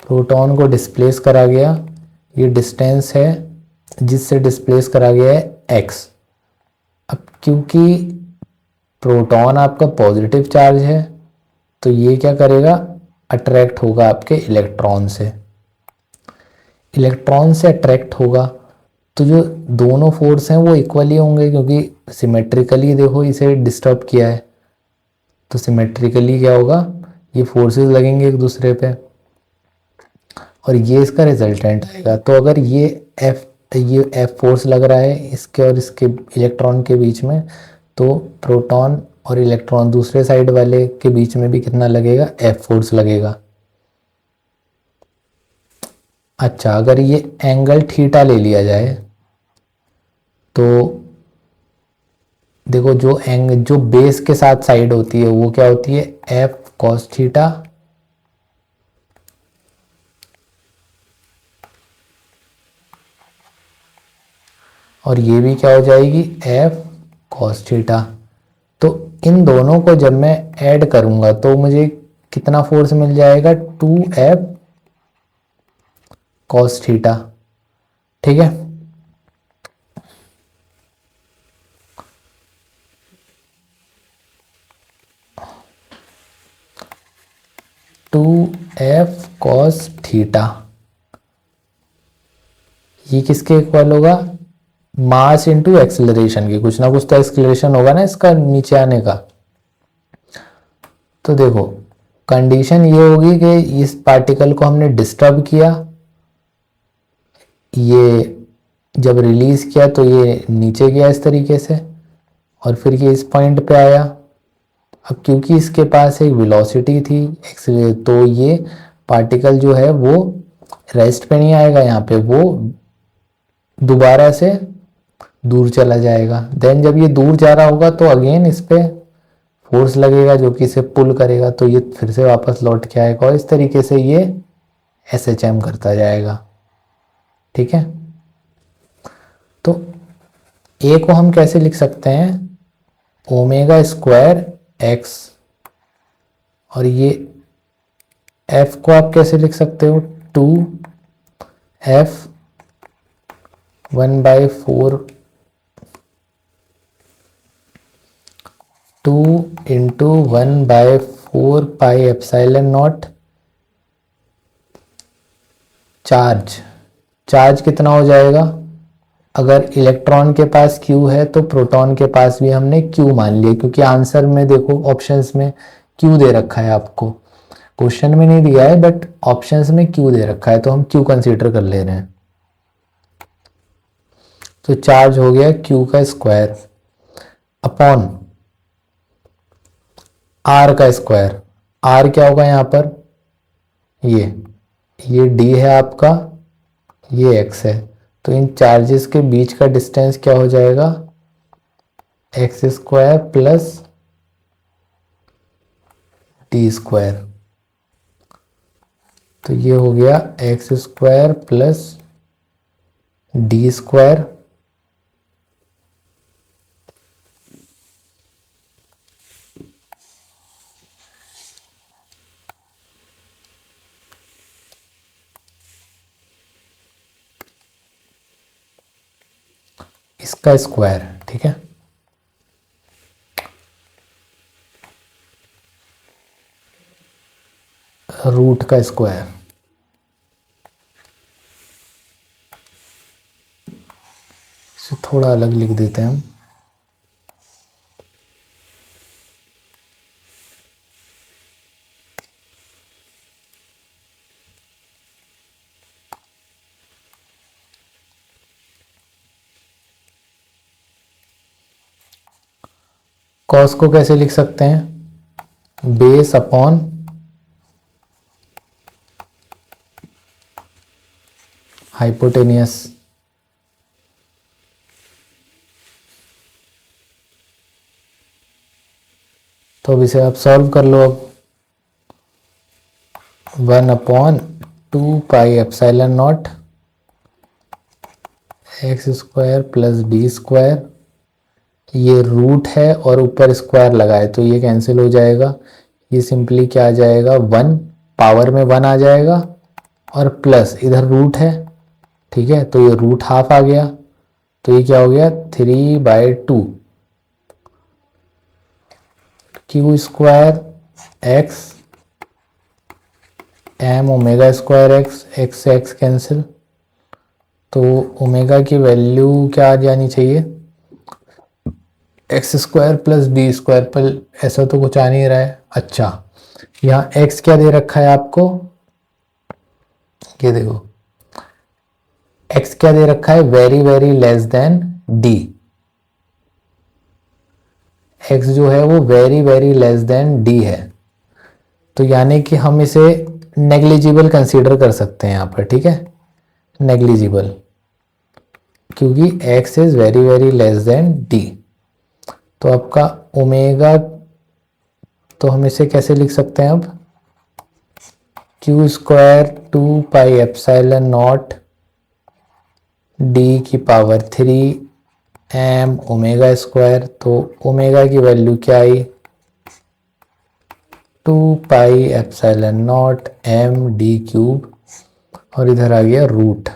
प्रोटॉन को डिस्प्लेस करा गया, ये डिस्टेंस है जिससे डिस्प्लेस करा गया है x। अब क्योंकि प्रोटॉन आपका पॉजिटिव चार्ज है, तो ये क्या करेगा, अट्रैक्ट होगा आपके इलेक्ट्रॉन से। इलेक्ट्रॉन से अट्रैक्ट होगा तो जो दोनों फोर्स हैं वो इक्वली होंगे, क्योंकि सिमेट्रिकली देखो इसे डिस्टर्ब किया है, तो सिमेट्रिकली क्या होगा, ये फोर्सेस लगेंगे एक दूसरे पे और ये इसका रिजल्टेंट आएगा। तो अगर ये एफ फोर्स लग रहा है इसके और इसके इलेक्ट्रॉन के बीच में, तो प्रोटॉन और इलेक्ट्रॉन दूसरे साइड वाले के बीच में भी कितना लगेगा, एफ फोर्स लगेगा। अच्छा, अगर ये एंगल थीटा ले लिया जाए तो देखो जो बेस के साथ साइड होती है वो क्या होती है, एफ कॉस थीटा। और ये भी क्या हो जाएगी, एफ कॉस थीटा। तो इन दोनों को जब मैं ऐड करूंगा तो मुझे कितना फोर्स मिल जाएगा, 2f कॉस थीटा, ठीक है। टू एफ कॉस थीटा, ये किसके इक्वल होगा, मास इंटू एक्सेलरेशन की, कुछ ना कुछ तो एक्सेलरेशन होगा ना इसका नीचे आने का। तो देखो कंडीशन ये होगी कि इस पार्टिकल को हमने डिस्टर्ब किया, ये जब रिलीज किया तो ये नीचे गया इस तरीके से और फिर ये इस पॉइंट पे आया। अब क्योंकि इसके पास एक वेलोसिटी थी तो ये पार्टिकल जो है वो रेस्ट पे नहीं आएगा, यहाँ पे वो दोबारा से दूर चला जाएगा। देन जब ये दूर जा रहा होगा तो अगेन इस पे फोर्स लगेगा जो कि इसे पुल करेगा, तो ये फिर से वापस लौट के आएगा और इस तरीके से ये एसएचएम करता जाएगा, ठीक है। तो ए को हम कैसे लिख सकते हैं, ओमेगा स्क्वायर एक्स, और ये एफ को आप कैसे लिख सकते हो, 2f 1/4 2 into 1/4 pi epsilon not charge, charge कितना हो जाएगा, अगर इलेक्ट्रॉन के पास Q है तो प्रोटॉन के पास भी हमने Q मान लिया, क्योंकि आंसर में देखो ऑप्शंस में Q दे रखा है, आपको क्वेश्चन में नहीं दिया है बट ऑप्शंस में Q दे रखा है, तो हम Q कंसीडर कर ले रहे हैं। तो चार्ज हो गया Q का स्क्वायर अपॉन R का स्क्वायर। R क्या होगा यहाँ पर, ये D है आपका, ये X है, तो इन चार्जेस के बीच का डिस्टेंस क्या हो जाएगा, x square plus d square. तो ये हो गया x square plus d square इसका स्क्वायर, ठीक है। रूट का स्क्वायर, इसे थोड़ा अलग लिख देते हैं हम। कॉस को कैसे लिख सकते हैं, बेस अपॉन हाइपोटेनियस। तो अब इसे आप सॉल्व कर लो। अब 1/2 pi epsilon not x square plus d square, ये रूट है और ऊपर स्क्वायर लगा है तो ये कैंसिल हो जाएगा। ये सिंपली क्या आ जाएगा, 1 पावर में 1 आ जाएगा और प्लस इधर रूट है, ठीक है, तो ये रूट हाफ आ गया, तो ये क्या हो गया 3/2 q square x m omega square x, x से एक्स कैंसिल, तो ओमेगा की वैल्यू क्या आ जानी चाहिए, x square plus d square, पर ऐसा तो कुछ आ नहीं रहा है। अच्छा, यहाँ एक्स क्या दे रखा है आपको, ये देखो एक्स क्या दे रखा है, very very less than D. X जो है वो very very less than D है, तो यानी कि हम इसे नेग्लिजिबल कंसीडर कर सकते हैं यहाँ पर, ठीक है, नेग्लिजिबल, क्योंकि x is very very less than d। तो आपका ओमेगा, तो हम इसे कैसे लिख सकते हैं अब, Q square 2 pi epsilon not d की पावर 3 m ओमेगा स्क्वायर। तो ओमेगा की वैल्यू क्या आई, 2 pi epsilon not m d cube, और इधर आ गया रूट,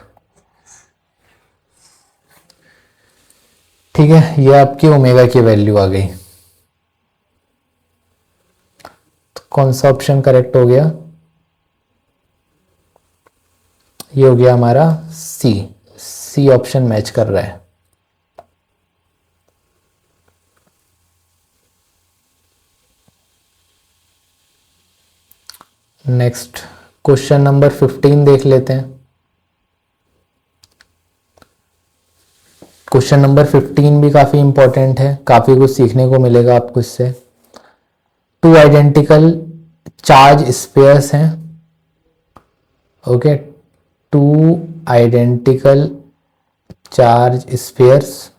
ठीक है, ये आपकी ओमेगा की वैल्यू आ गई। तो कौन सा ऑप्शन करेक्ट हो गया, ये हो गया हमारा सी, सी ऑप्शन मैच कर रहा है। नेक्स्ट क्वेश्चन नंबर 15 देख लेते हैं। क्वेश्चन नंबर 15 भी काफी इंपॉर्टेंट है, काफी कुछ सीखने को मिलेगा आपको इससे। 2 आइडेंटिकल चार्ज स्पेयर्स हैं, okay, 2 identical charge spheres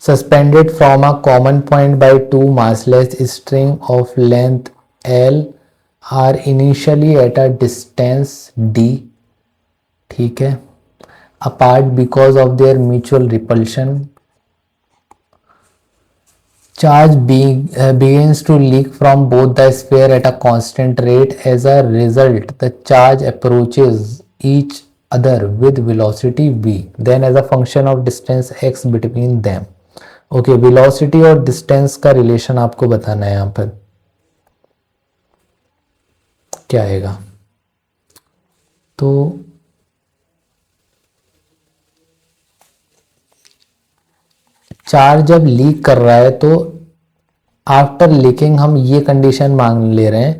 suspended from a common point by 2 massless string of length L are initially at a distance d, ठीक है, apart because of their mutual repulsion. Charge begins to leak from both the sphere at a constant rate. As a result, the charge approaches each other with velocity v, then as a function of distance x between them. Okay, velocity और distance का relation आपको बताना है यहाँ पर। क्या आएगा, तो चार्ज जब लीक कर रहा है तो आफ्टर लीकिंग हम ये कंडीशन मांग ले रहे हैं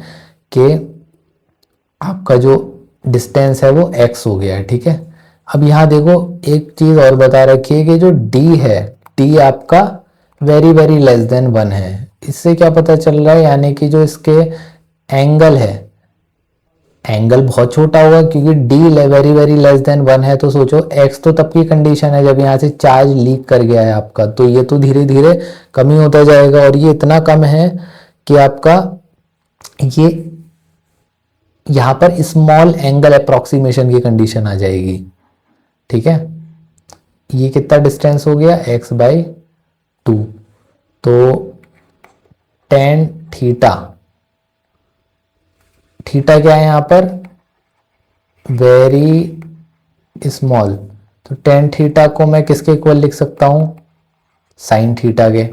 कि आपका जो डिस्टेंस है वो x हो गया है, ठीक है। अब यहाँ देखो एक चीज और बता रखी है कि जो d है, d आपका वेरी वेरी लेस देन 1 है। इससे क्या पता चल रहा है, यानी कि जो इसके एंगल है, एंगल बहुत छोटा होगा क्योंकि d very very less than 1 है। तो सोचो x तो तब की कंडीशन है जब यहाँ से चार्ज लीक कर गया है आपका, तो ये तो धीरे धीरे कम ही होता जाएगा और ये इतना कम है कि आपका ये यहाँ पर स्मॉल एंगल अप्रोक्सीमेशन की कंडीशन आ जाएगी, ठीक है। ये कितना डिस्टेंस हो गया, x बाई 2, तो टेन थीटा, थीटा क्या है यहाँ पर, वेरी स्मॉल, तो टेन थीटा को मैं किसके इक्वल लिख सकता हूं, साइन थीटा के।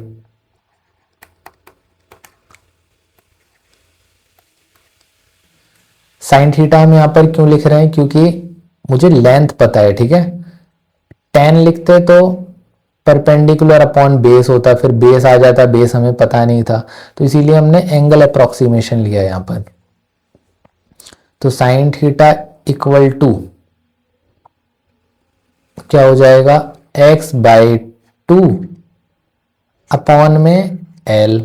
साइन थीटा हम यहां पर क्यों लिख रहे हैं, क्योंकि मुझे लेंथ पता है, ठीक है। टेन लिखते तो परपेंडिकुलर अपॉन बेस होता, फिर बेस आ जाता, बेस हमें पता नहीं था, तो इसीलिए हमने एंगल अप्रोक्सीमेशन लिया यहां पर। तो साइन थीटा इक्वल टू क्या हो जाएगा, x बाई 2 अपॉन में l,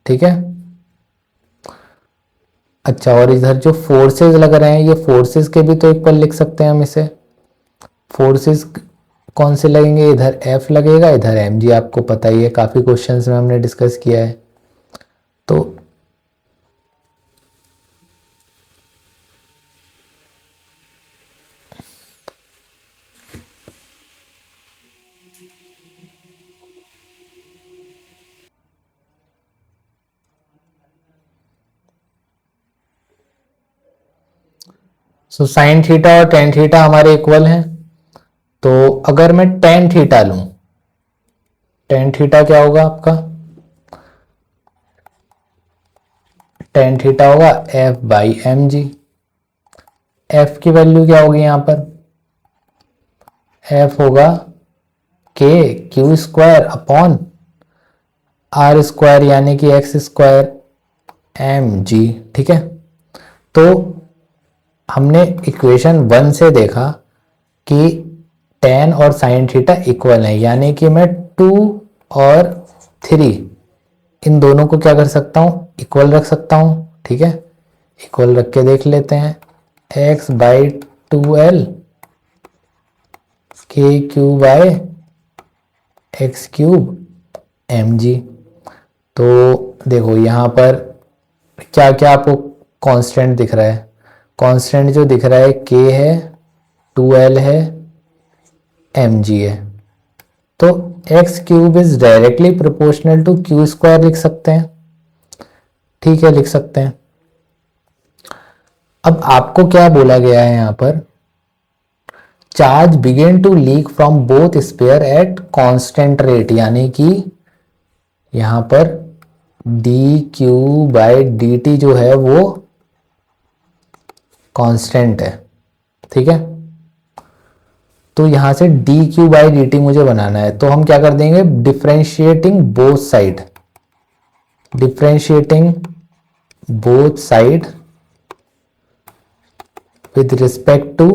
ठीक है। अच्छा, और इधर जो फोर्सेस लग रहे हैं, ये फोर्सेस के भी तो इक्वल लिख सकते हैं हम इसे। फोर्सेस कौन से लगेंगे, इधर F लगेगा, इधर mg, आपको पता ही है, काफी क्वेश्चंस में हमने डिस्कस किया है। तो साइन थीटा और टेन थीटा हमारे इक्वल हैं। तो अगर मैं टेन थीटा लूं, टेन थीटा क्या होगा आपका, टेन थीटा होगा F by m g. F की वैल्यू क्या होगी यहां पर, F होगा K q square upon r square, यानी कि एक्स स्क्वायर एम जी, ठीक है। तो हमने इक्वेशन 1 से देखा कि टेन और साइन थीटा इक्वल है, यानी कि मैं 2 और 3 इन दोनों को क्या कर सकता हूं, इक्वल रख सकता हूं, ठीक है। इक्वल रख के देख लेते हैं, x बाई 2l के cube by x cube m g. तो देखो यहाँ पर क्या क्या आपको कांस्टेंट दिख रहा है, कांस्टेंट जो दिख रहा है k है, 2l है, mg है। तो x cube is directly proportional to q square लिख सकते हैं, ठीक है, लिख सकते हैं। अब आपको क्या बोला गया है यहां पर, charge begin to leak from both sphere at constant rate, यानी कि यहां पर d q by d t जो है वो कांस्टेंट है, ठीक है। तो यहां से d q by d t मुझे बनाना है, तो हम क्या कर देंगे, differentiating both side, differentiating both side with respect to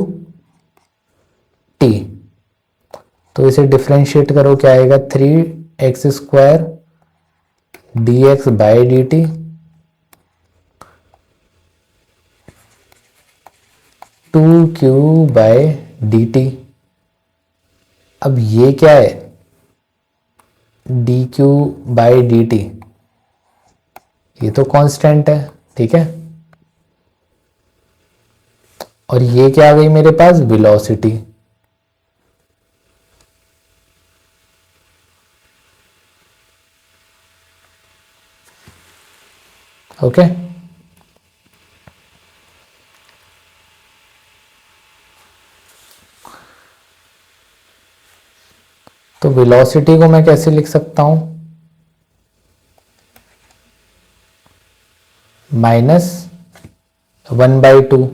t. तो इसे डिफ्रेंशिएट करो, क्या आएगा, 3x square d x by d t two q by d t. अब ये क्या है, d q by d t, ये तो कांस्टेंट है, ठीक है। और ये क्या आ गई मेरे पास, वेलोसिटी। ओके, तो वेलोसिटी को मैं कैसे लिख सकता हूं, माइनस 1/2,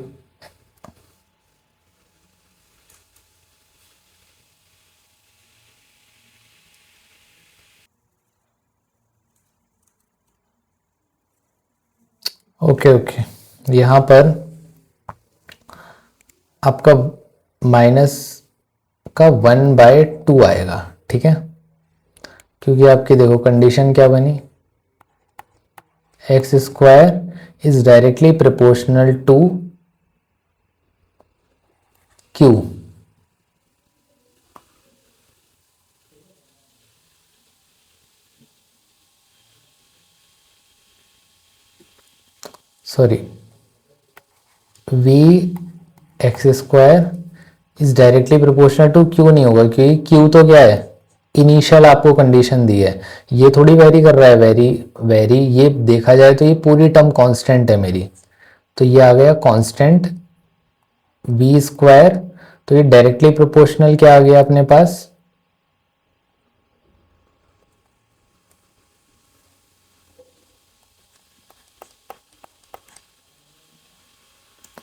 ओके ओके, यहाँ पर आपका माइनस का 1/2 आएगा, ठीक है, क्योंकि आपकी देखो कंडीशन क्या बनी, x square is directly proportional to q. Sorry, v x square is directly proportional to q नहीं होगा, क्योंकि क्यू तो क्या है, इनिशियल आपको कंडीशन दी है, ये थोड़ी वेरी कर रहा है, वेरी ये देखा जाए तो ये पूरी टर्म कांस्टेंट है मेरी, तो ये आ गया कांस्टेंट वी स्क्वायर, तो ये डायरेक्टली प्रोपोर्शनल क्या आ गया अपने पास,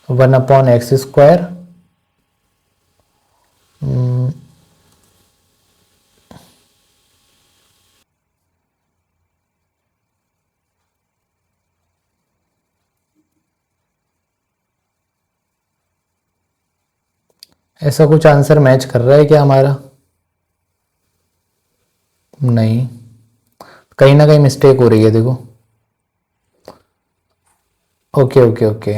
1/x²। ऐसा कुछ आंसर मैच कर रहा है क्या हमारा? नहीं, कहीं ना कहीं मिस्टेक हो रही है, देखो। ओके ओके ओके,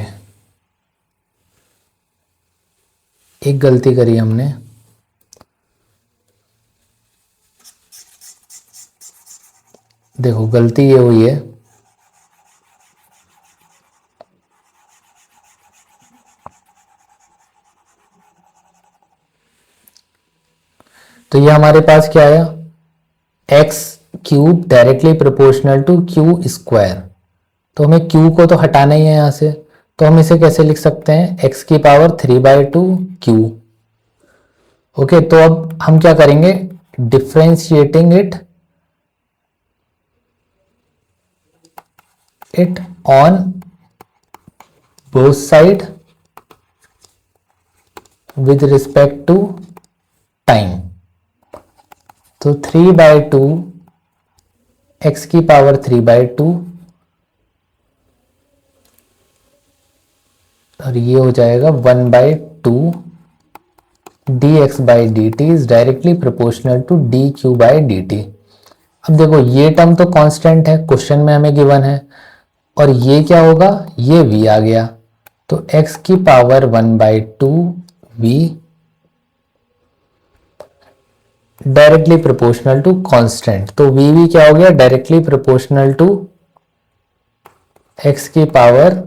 एक गलती करी हमने, देखो गलती ये हुई है, तो ये हमारे पास क्या आया, x cube directly proportional to q square, तो हमें क्यू को तो हटाना ही है यहाँ से, तो हम इसे कैसे लिख सकते हैं, एक्स की पावर 3/2 क्यू। ओके, तो अब हम क्या करेंगे, differentiating it on both side with respect to time, तो 3/2 एक्स की पावर 3/2 और ये हो जाएगा 1/2 dx/dt is directly proportional to dq/dt। अब देखो ये टर्म तो कांस्टेंट है, क्वेश्चन में हमें गिवन है, और ये क्या होगा, ये v आ गया, तो x की power 1/2 v directly proportional to constant, तो v क्या हो गया, डायरेक्टली प्रोपोर्शनल टू x की पावर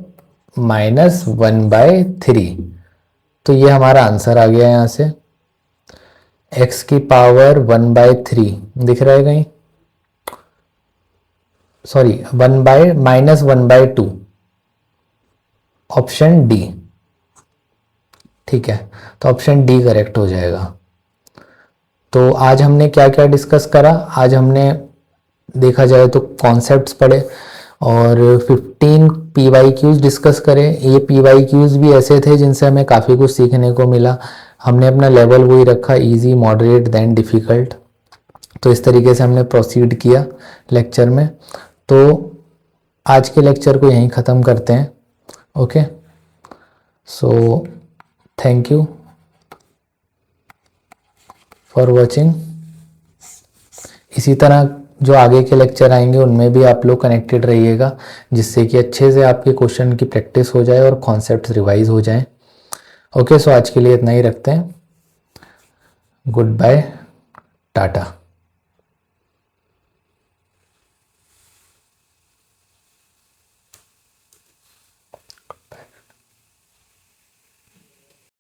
-1/3, तो ये हमारा आंसर आ गया यहां से, x की पावर 1/3 दिख रहा है कहीं, सॉरी -1/2, ऑप्शन डी, ठीक है, तो ऑप्शन डी करेक्ट हो जाएगा। तो आज हमने क्या क्या डिस्कस करा, आज हमने देखा जाए तो कॉन्सेप्ट्स पढ़े और 15 PYQs डिस्कस करें। ये PYQs भी ऐसे थे जिनसे हमें काफ़ी कुछ सीखने को मिला, हमने अपना लेवल वही रखा, इजी, मॉडरेट, देन डिफ़िकल्ट, तो इस तरीके से हमने प्रोसीड किया लेक्चर में। तो आज के लेक्चर को यहीं ख़त्म करते हैं। Okay, so thank you for watching. इसी तरह जो आगे के लेक्चर आएंगे उनमें भी आप लोग कनेक्टेड रहिएगा, जिससे कि अच्छे से आपके क्वेश्चन की प्रैक्टिस हो जाए और कॉन्सेप्ट्स रिवाइज हो जाएं। ओके, सो आज के लिए इतना ही रखते हैं। Goodbye, Tata.